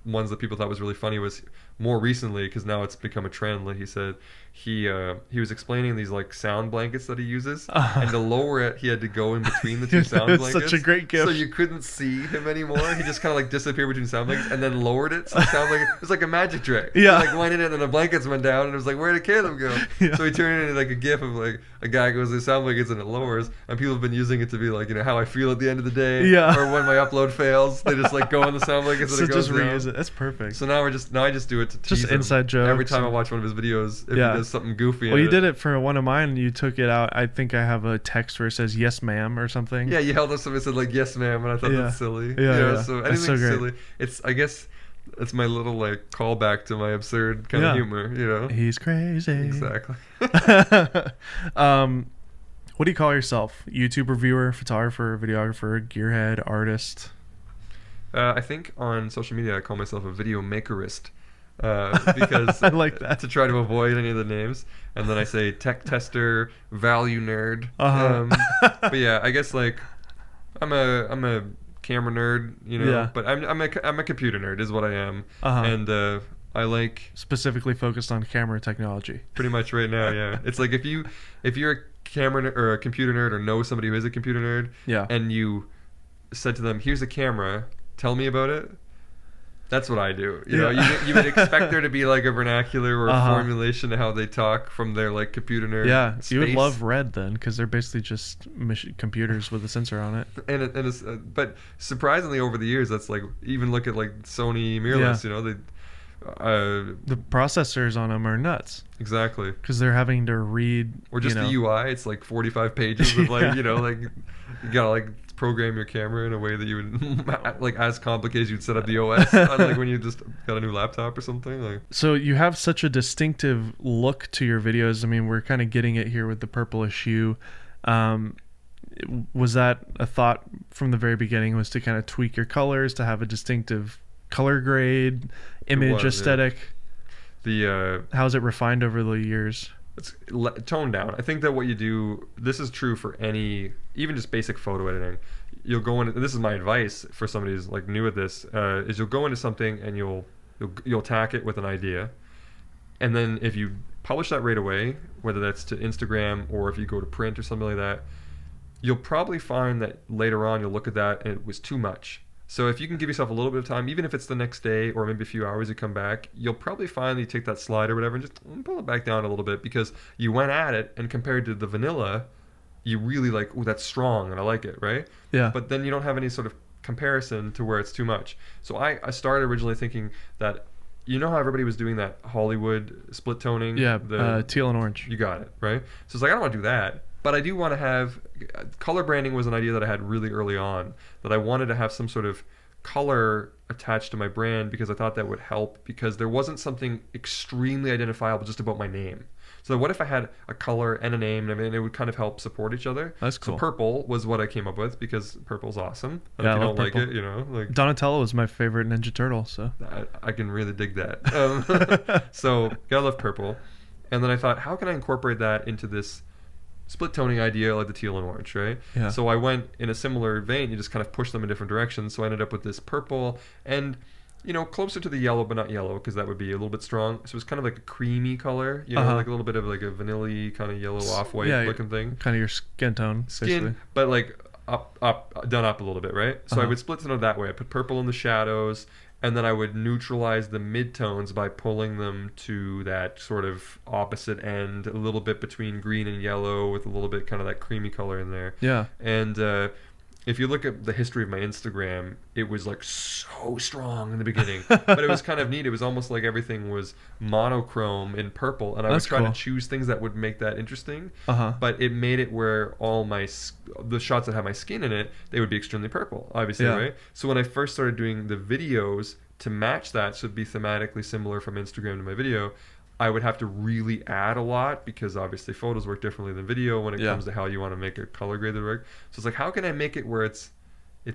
ones that people thought was really funny was more recently, because now it's become a trend. Like he said, he was explaining these like sound blankets that he uses, and to lower it, he had to go in between the 2 sound blankets. Such a great gift. So you couldn't see him anymore. He just kind of like disappeared between sound blankets, and then lowered it. So it sounded like it was like a magic trick. Yeah. He like went in it, and then the blankets went down, and it was like, where did Caleb go? So he turned it into like a GIF of like a guy goes to the sound blankets and it lowers, and people have been using it to be like how I feel at the end of the day, or when my upload fails, they just like go on the sound blankets and it goes just reuse down. it. That's perfect. So now I just do it to tease just inside jokes. Every time I watch one of his videos, if he does something goofy. Well, you did it for one of mine, and you took it out. I think I have a text where it says "Yes, ma'am" or something. Yeah, you held up something that said like "Yes, ma'am," and I thought that's silly. So anything silly. I guess it's my little like callback to my absurd kind of humor. He's crazy. Exactly. What do you call yourself? YouTube reviewer, photographer, videographer, gearhead, artist? I think on social media I call myself a video makerist. because I like that to try to avoid any of the names. And then I say tech tester, value nerd. But yeah, I guess like I'm a camera nerd, Yeah. but I'm a computer nerd is what I am. And I like specifically focused on camera technology. Pretty much right now, yeah. It's like if you're a camera or a computer nerd or know somebody who is a computer nerd, yeah, and you said to them, "Here's a camera, tell me about it." That's what I do. You know, you would expect there to be like a vernacular or a formulation of how they talk from their like computer nerd. Yeah, space. you would love Red then, because they're basically just computers with a sensor on it. And it's but surprisingly over the years, that's like even look at like Sony mirrorless. Yeah. They. The processors on them are nuts. Exactly. Because they're having to read. Or just the UI. It's like 45 pages of like like you gotta like program your camera in a way that you would like as complicated as you'd set up the OS on, like when you just got a new laptop or something. Like. So you have such a distinctive look to your videos. I mean, we're kind of getting it here with the purplish hue. Was that a thought from the very beginning? Was to kind of tweak your colors to have a distinctive color grade, image aesthetic? Yeah. How's it refined over the years? It's toned down. I think that what you do, this is true for any, even just basic photo editing. You'll go in, and this is my advice for somebody who's like new at this, is you'll go into something and you'll attack it with an idea, and then if you publish that right away, whether that's to Instagram or if you go to print or something like that, you'll probably find that later on you'll look at that and it was too much. So if you can give yourself a little bit of time, even if it's the next day or maybe a few hours you come back, you'll probably finally take that slide or whatever and just pull it back down a little bit, because you went at it and compared to the vanilla, you really like, oh, that's strong and I like it, right? Yeah. But then you don't have any sort of comparison to where it's too much. So I started originally thinking that, how everybody was doing that Hollywood split toning? Yeah, teal and orange. You got it, right? So it's like, I don't want to do that. But I do want to have color branding was an idea that I had really early on, that I wanted to have some sort of color attached to my brand, because I thought that would help, because there wasn't something extremely identifiable just about my name. So what if I had a color and a name and everything? It would kind of help support each other. That's cool. So purple was what I came up with, because purple's awesome. And yeah, if you don't purple. like it, like Donatello was my favorite Ninja Turtle, so I can really dig that. So gotta love purple. And then I thought, how can I incorporate that into this split toning idea like the teal and orange, right? Yeah. So I went in a similar vein. You just kind of push them in different directions. So I ended up with this purple and, closer to the yellow, but not yellow, because that would be a little bit strong. So it's kind of like a creamy color, like a little bit of like a vanilla kind of yellow off-white looking thing. Kind of your skin tone, basically. But like done up a little bit, right? So I would split tone it that way. I put purple in the shadows, and then I would neutralize the midtones by pulling them to that sort of opposite end, a little bit between green and yellow, with a little bit kind of that creamy color in there. Yeah. And if you look at the history of my Instagram, it was like so strong in the beginning, but it was kind of neat. It was almost like everything was monochrome in purple, and I would try to choose things that would make that interesting. But it made it where all the shots that have my skin in it, they would be extremely purple, obviously, right? So when I first started doing the videos to match that, so it'd be thematically similar from Instagram to my video, I would have to really add a lot, because obviously photos work differently than video when it comes to how you want to make a color grade that work. So it's like, how can I make it where it's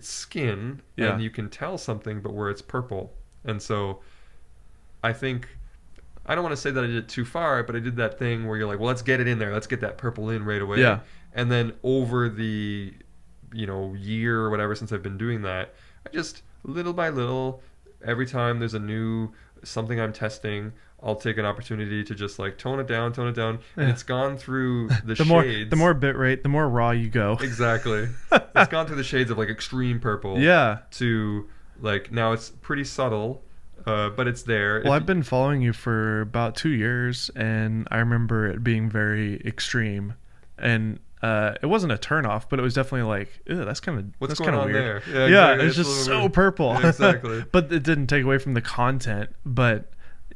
skin and you can tell something, but where it's purple? And so I think, I don't want to say that I did it too far, but I did that thing where you're like, well, let's get it in there. Let's get that purple in right away. Yeah. And then over the, year or whatever since I've been doing that, I just little by little, every time there's a new something I'm testing, I'll take an opportunity to just like tone it down, and it's gone through the shades. The more bit rate, the more raw you go. Exactly. It's gone through the shades of like extreme purple. Yeah. To like, now it's pretty subtle, but it's there. Well, I've been following you for about 2 years, and I remember it being very extreme, and it wasn't a turnoff, but it was definitely like, ew, that's kind of what's going on weird. There? Yeah, exactly. it's just so weird. Purple. Yeah, exactly. But it didn't take away from the content. But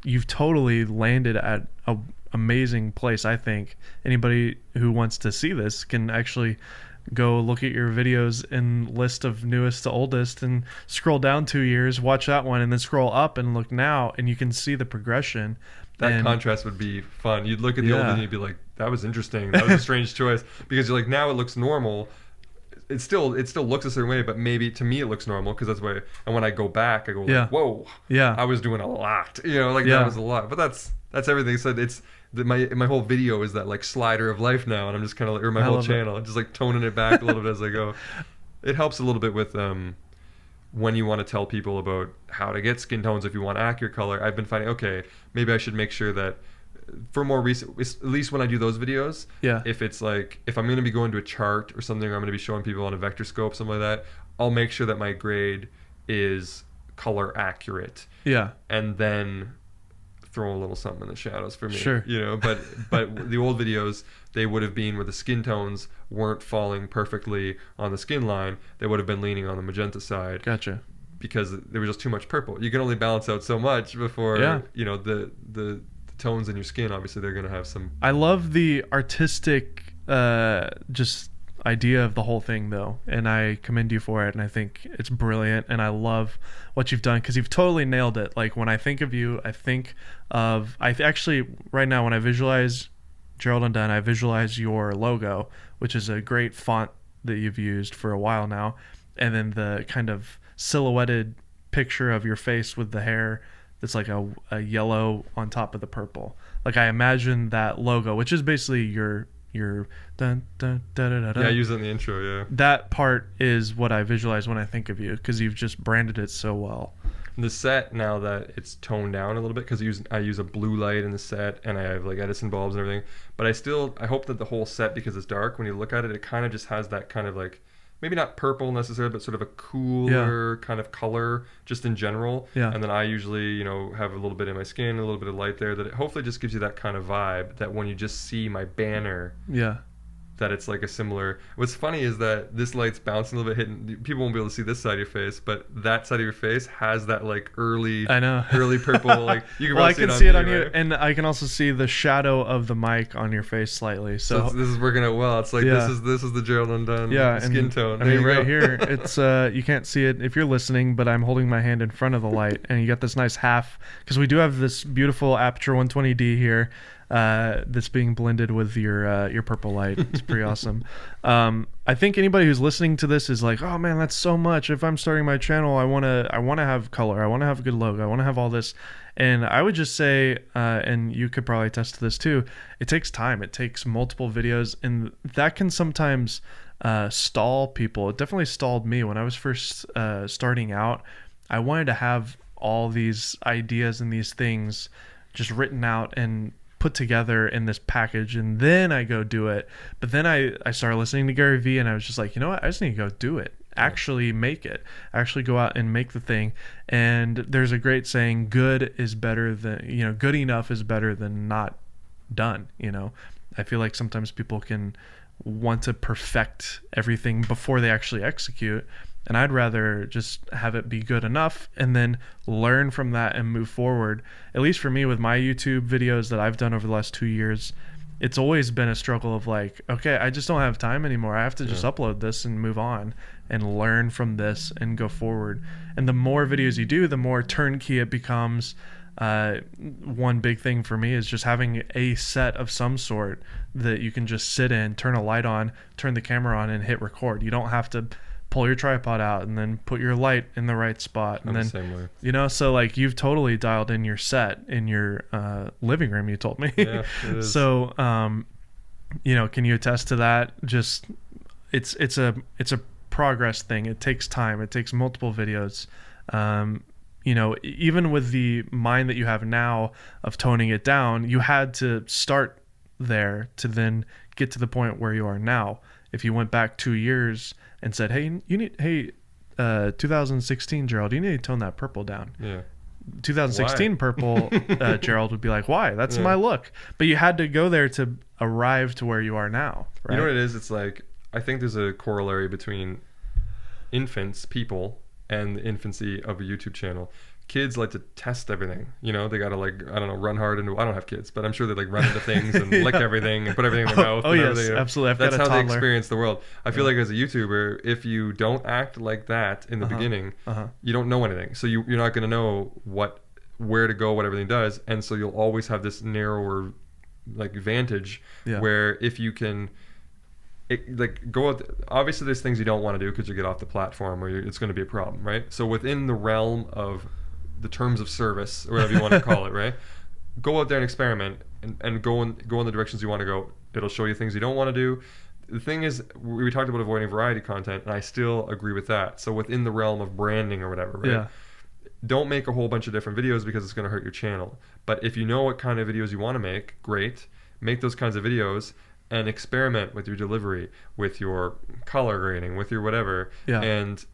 you've totally landed at a amazing place. I think anybody who wants to see this can actually go look at your videos in list of newest to oldest and scroll down 2 years, watch that one, and then scroll up and look now, and you can see the progression. That contrast would be fun. You'd look at the old and you'd be like, that was interesting. That was a strange choice, because you're like, now it looks normal. it still looks a certain way, but maybe to me it looks normal because that's why. And when I go back, I go like, whoa, I was doing a lot, that was a lot. But that's everything. So it's my whole video is that like slider of life now, and I'm just kind of like, or my whole channel, just like toning it back a little bit as I go. It helps a little bit with when you want to tell people about how to get skin tones if you want accurate color. I've been finding, okay, maybe I should make sure that for more recent, at least when I do those videos, if it's like, if I'm going to be going to a chart or something, or I'm going to be showing people on a vector scope, something like that, I'll make sure that my grade is color accurate. Yeah. And then throw a little something in the shadows for me. Sure. But the old videos, they would have been where the skin tones weren't falling perfectly on the skin line. They would have been leaning on the magenta side. Gotcha. Because there was just too much purple. You can only balance out so much before the tones in your skin, obviously they're going to have some. I love the artistic just idea of the whole thing though, and I commend you for it, and I think it's brilliant, and I love what you've done because you've totally nailed it. Like when I think of you, I think of actually right now when I visualize Gerald Undone, I visualize your logo, which is a great font that you've used for a while now, and then the kind of silhouetted picture of your face with the hair that's like a yellow on top of the purple. Like I imagine that logo, which is basically your dun, dun, da, da, da, da. Yeah, I use it in the intro, yeah. That part is what I visualize when I think of you because you've just branded it so well. The set, now that it's toned down a little bit, because I use a blue light in the set, and I have like Edison bulbs and everything, but I hope that the whole set, because it's dark, when you look at it, it kind of just has that kind of like, maybe not purple necessarily, but sort of a cooler kind of color just in general. Yeah. And then I usually, have a little bit in my skin, a little bit of light there, that it hopefully just gives you that kind of vibe that when you just see my banner, that it's like a similar. What's funny is that this light's bouncing a little bit, hitting. People won't be able to see this side of your face, but that side of your face has that like early purple. Like you can. I can see it on you, right? And I can also see the shadow of the mic on your face slightly. So this is working out well. It's like this is the Gerald Undone skin tone. I mean, right here, it's you can't see it if you're listening, but I'm holding my hand in front of the light, and you got this nice half because we do have this beautiful aperture 120D here. That's being blended with your purple light. It's pretty awesome. I think anybody who's listening to this is like, oh man, that's so much. If I'm starting my channel, I want to have color. I want to have a good logo. I want to have all this. And I would just say, and you could probably attest to this too, it takes time. It takes multiple videos, and that can sometimes stall people. It definitely stalled me when I was first starting out. I wanted to have all these ideas and these things just written out and put together in this package, and then I go do it. But then I started listening to Gary Vee, and I was just like, you know what, I just need to go do it. Actually make it. Actually go out and make the thing. And there's a great saying, good is better than, good enough is better than not done. I feel like sometimes people can want to perfect everything before they actually execute. And I'd rather just have it be good enough and then learn from that and move forward. At least for me, with my YouTube videos that I've done over the last 2 years, it's always been a struggle of like, okay, I just don't have time anymore. I have to just upload this and move on and learn from this and go forward. And the more videos you do, the more turnkey it becomes. One big thing for me is just having a set of some sort that you can just sit in, turn a light on, turn the camera on, and hit record. You don't have to pull your tripod out and then put your light in the right spot. And then, the same way. So like you've totally dialed in your set in your living room, you told me. Yeah, it is. So, can you attest to that? Just it's a progress thing. It takes time. It takes multiple videos. Even with the mind that you have now of toning it down, you had to start there to then get to the point where you are now. If you went back 2 years and said, hey, 2016 Gerald, you need to tone that purple down. Yeah. 2016 purple Gerald would be like, why? That's my look. But you had to go there to arrive to where you are now. Right? You know what it is? It's like, I think there's a corollary between people, and the infancy of a YouTube channel. Kids like to test everything. They got to run hard into. I don't have kids, but I'm sure they like run into things and lick everything and put everything in their mouth. Oh yes, absolutely. That's how they experience the world. I feel like as a YouTuber, if you don't act like that in the beginning, you don't know anything. So you're not going to know where to go, what everything does, and so you'll always have this narrower like vantage where if you can go out. Obviously, there's things you don't want to do because you get off the platform, or it's going to be a problem, right? So within the realm of the terms of service, or whatever you want to call it, right? Go out there and experiment, and go in the directions you want to go. It'll show you things you don't want to do. The thing is, we talked about avoiding variety content, and I still agree with that. So within the realm of branding or whatever, right? Yeah. Don't make a whole bunch of different videos because it's going to hurt your channel. But if you know what kind of videos you want to make, great. Make those kinds of videos and experiment with your delivery, with your color grading, with your whatever. Yeah. And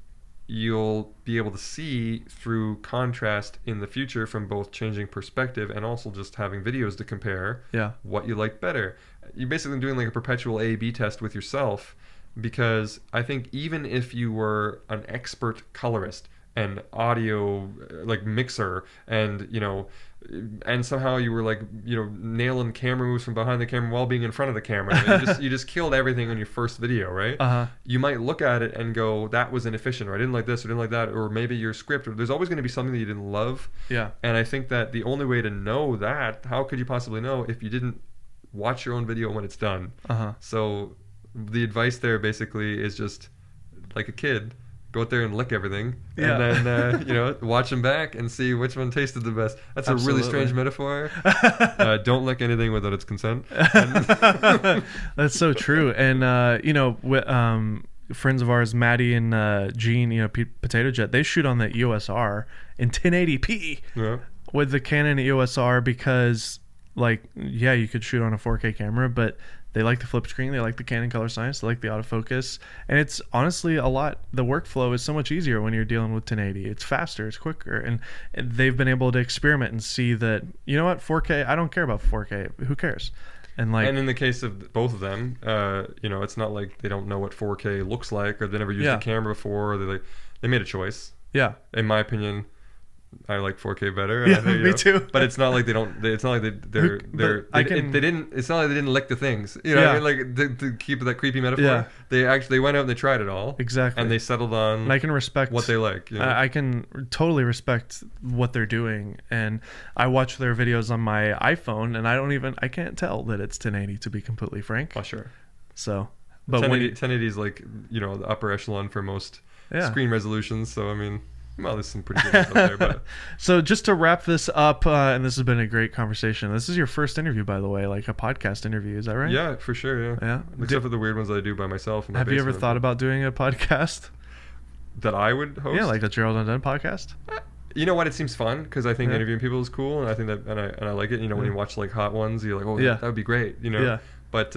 you'll be able to see through contrast in the future from both changing perspective and also just having videos to compare what you like better. You're basically doing like a perpetual A/B test with yourself, because I think even if you were an expert colorist and audio like mixer, and and somehow you were like nailing camera moves from behind the camera while being in front of the camera, you just killed everything on your first video, right? You might look at it and go, that was inefficient, or I didn't like this, or didn't like that, or maybe your script, or there's always going to be something that you didn't love. And I think that the only way to know that, how could you possibly know if you didn't watch your own video when it's done? So the advice there basically is just like a kid, go out there and lick everything, and then watch them back and see which one tasted the best. That's Absolutely. A really strange metaphor. Don't lick anything without its consent. That's so true. And friends of ours, Maddie and Gene, Potato Jet, they shoot on the EOS R in 1080p with the Canon EOS R, because you could shoot on a 4K camera, but they like the flip screen, they like the Canon Color Science, they like the autofocus, and it's honestly the workflow is so much easier when you're dealing with 1080. It's faster, it's quicker, and they've been able to experiment and see that, 4K, I don't care about 4K, who cares? And in the case of both of them, it's not like they don't know what 4K looks like, or they never used a camera before, or they made a choice. Yeah. In my opinion, I like 4K better. Yeah, me too. But it's not like they don't. It's not like they didn't. It's not like they didn't lick the things. You know what I mean? Like to keep that creepy metaphor. Yeah. They went out and they tried it all. Exactly. And they settled on. And I can respect what they like. I can totally respect what they're doing, and I watch their videos on my iPhone, and I can't tell that it's 1080, to be completely frank. Oh sure. So, but 1080 is like the upper echelon for most screen resolutions. So I mean. Well, there's some pretty good stuff there, but so just to wrap this up, and this has been a great conversation. This is your first interview, by the way, like a podcast interview. Is that right? Yeah, for sure. Yeah. Except for the weird ones that I do by myself. Have you ever thought about doing a podcast that I would host? Yeah, like the Gerald Undone podcast. You know what? It seems fun because I think interviewing people is cool, and I think that, and I like it. When you watch like hot ones, you're like, oh, that would be great. Yeah. But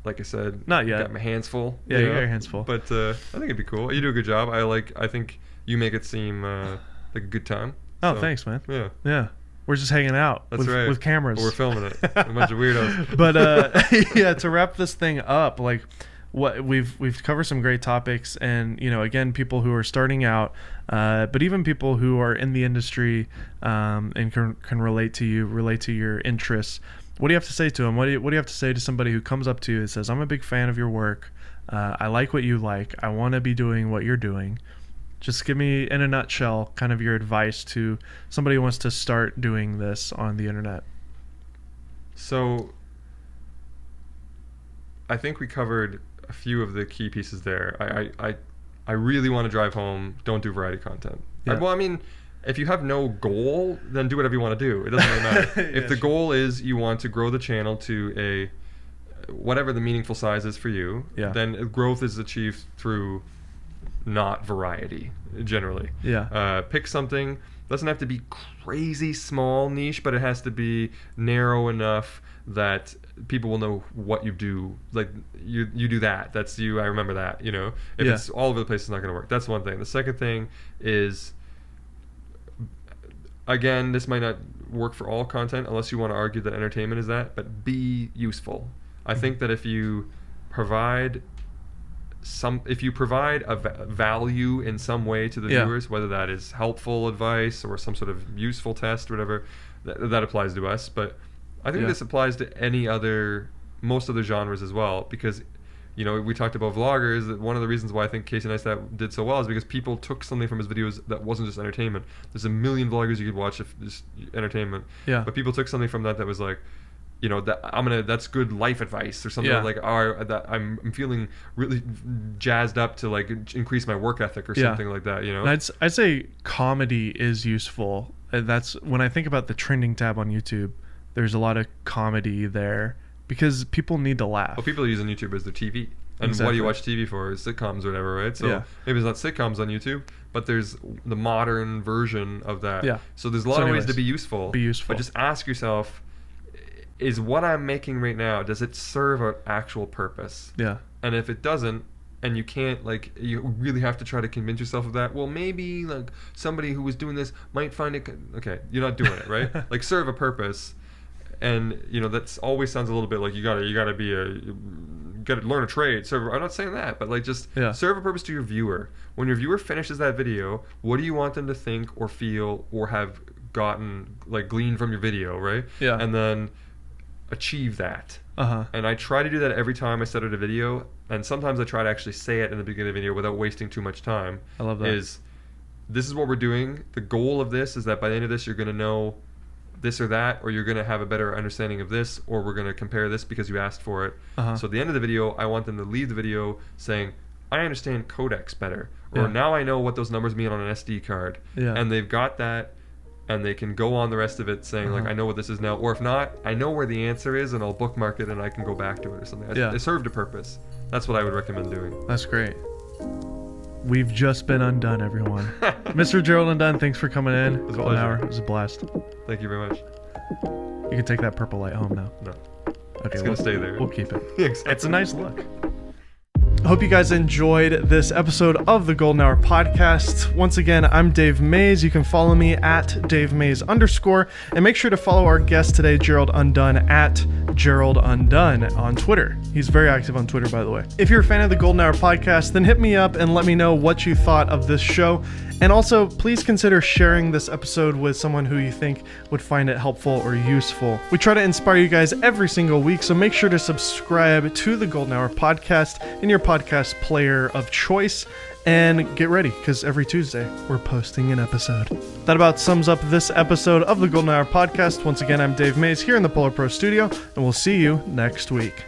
like I said, not yet. Got my hands full. Yeah, you got your hands full. But I think it'd be cool. You do a good job. I think you make it seem like a good time. Oh, thanks, man. Yeah. We're just hanging out. That's right. With cameras. Well, we're filming it. A bunch of weirdos. But to wrap this thing up, like what we've covered some great topics, and again, people who are starting out, but even people who are in the industry and can relate to your interests. What do you have to say to them? What do you have to say to somebody who comes up to you and says, "I'm a big fan of your work. I like what you like. I want to be doing what you're doing." Just give me, in a nutshell, kind of your advice to somebody who wants to start doing this on the internet. So, I think we covered a few of the key pieces there. I really want to drive home, don't do variety content. Yeah. If you have no goal, then do whatever you want to do. It doesn't really matter. If the goal is you want to grow the channel to whatever the meaningful size is for you, then growth is achieved through not variety, generally. Pick something. Doesn't have to be crazy small niche, but it has to be narrow enough that people will know what you do. Like you do that. That's you. I remember that. If it's all over the place, it's not going to work. That's one thing. The second thing is, again, this might not work for all content unless you want to argue that entertainment is that, but be useful. I think that if you provide a value in some way to the viewers, whether that is helpful advice or some sort of useful test or whatever, that applies to us. But I think this applies to most other genres as well, because we talked about vloggers. That one of the reasons why I think Casey Neistat did so well is because people took something from his videos that wasn't just entertainment. There's a million vloggers you could watch if just entertainment. But people took something from that was like, you know, that's good life advice or something like, that I'm feeling really jazzed up to like increase my work ethic or something like that, you know. And I'd say comedy is useful. That's when I think about the trending tab on YouTube, there's a lot of comedy there because people need to laugh. Well, people are using YouTube as their TV. And what do you watch TV for? Sitcoms or whatever, right? So maybe it's not sitcoms on YouTube, but there's the modern version of that. Yeah. So there's a lot of ways to be useful. But just ask yourself, is what I'm making right now, does it serve an actual purpose? Yeah. And if it doesn't, and you can't, like, you really have to try to convince yourself of that, well, maybe, like, somebody who was doing this might find it, okay, you're not doing it, right? Like, serve a purpose. And, you know, that's always sounds a little bit like you gotta learn a trade. So I'm not saying that, but like just serve a purpose to your viewer. When your viewer finishes that video, what do you want them to think or feel or have gotten, like, gleaned from your video, right? Yeah. And then achieve that. And I try to do that every time I set out a video, and sometimes I try to actually say it in the beginning of the video without wasting too much time. I love that. This is what we're doing. The goal of this is that by the end of this, you're going to know this or that, or you're going to have a better understanding of this, or we're going to compare this because you asked for it. So at the end of the video, I want them to leave the video saying, I understand codecs better, or now I know what those numbers mean on an SD card. And they've got that, and they can go on the rest of it saying, like, I know what this is now, or if not, I know where the answer is, and I'll bookmark it, and I can go back to it or something. It served a purpose. That's what I would recommend doing. That's great. We've just been undone, everyone. Mr. Gerald Undone, thanks for coming in. It was a pleasure. It was a blast. Thank you very much. You can take that purple light home now. No. Okay, It's going to stay there. We'll keep it. Exactly. It's a nice look. I hope you guys enjoyed this episode of the Golden Hour Podcast. Once again, I'm Dave Mays. You can follow me at DaveMays_, and make sure to follow our guest today, Gerald Undone, at Gerald Undone on Twitter. He's very active on Twitter, by the way. If you're a fan of the Golden Hour Podcast, then hit me up and let me know what you thought of this show. And also, please consider sharing this episode with someone who you think would find it helpful or useful. We try to inspire you guys every single week, so make sure to subscribe to the Golden Hour Podcast in your podcast player of choice. And get ready, because every Tuesday, we're posting an episode. That about sums up this episode of the Golden Hour Podcast. Once again, I'm Dave Mays here in the PolarPro studio, and we'll see you next week.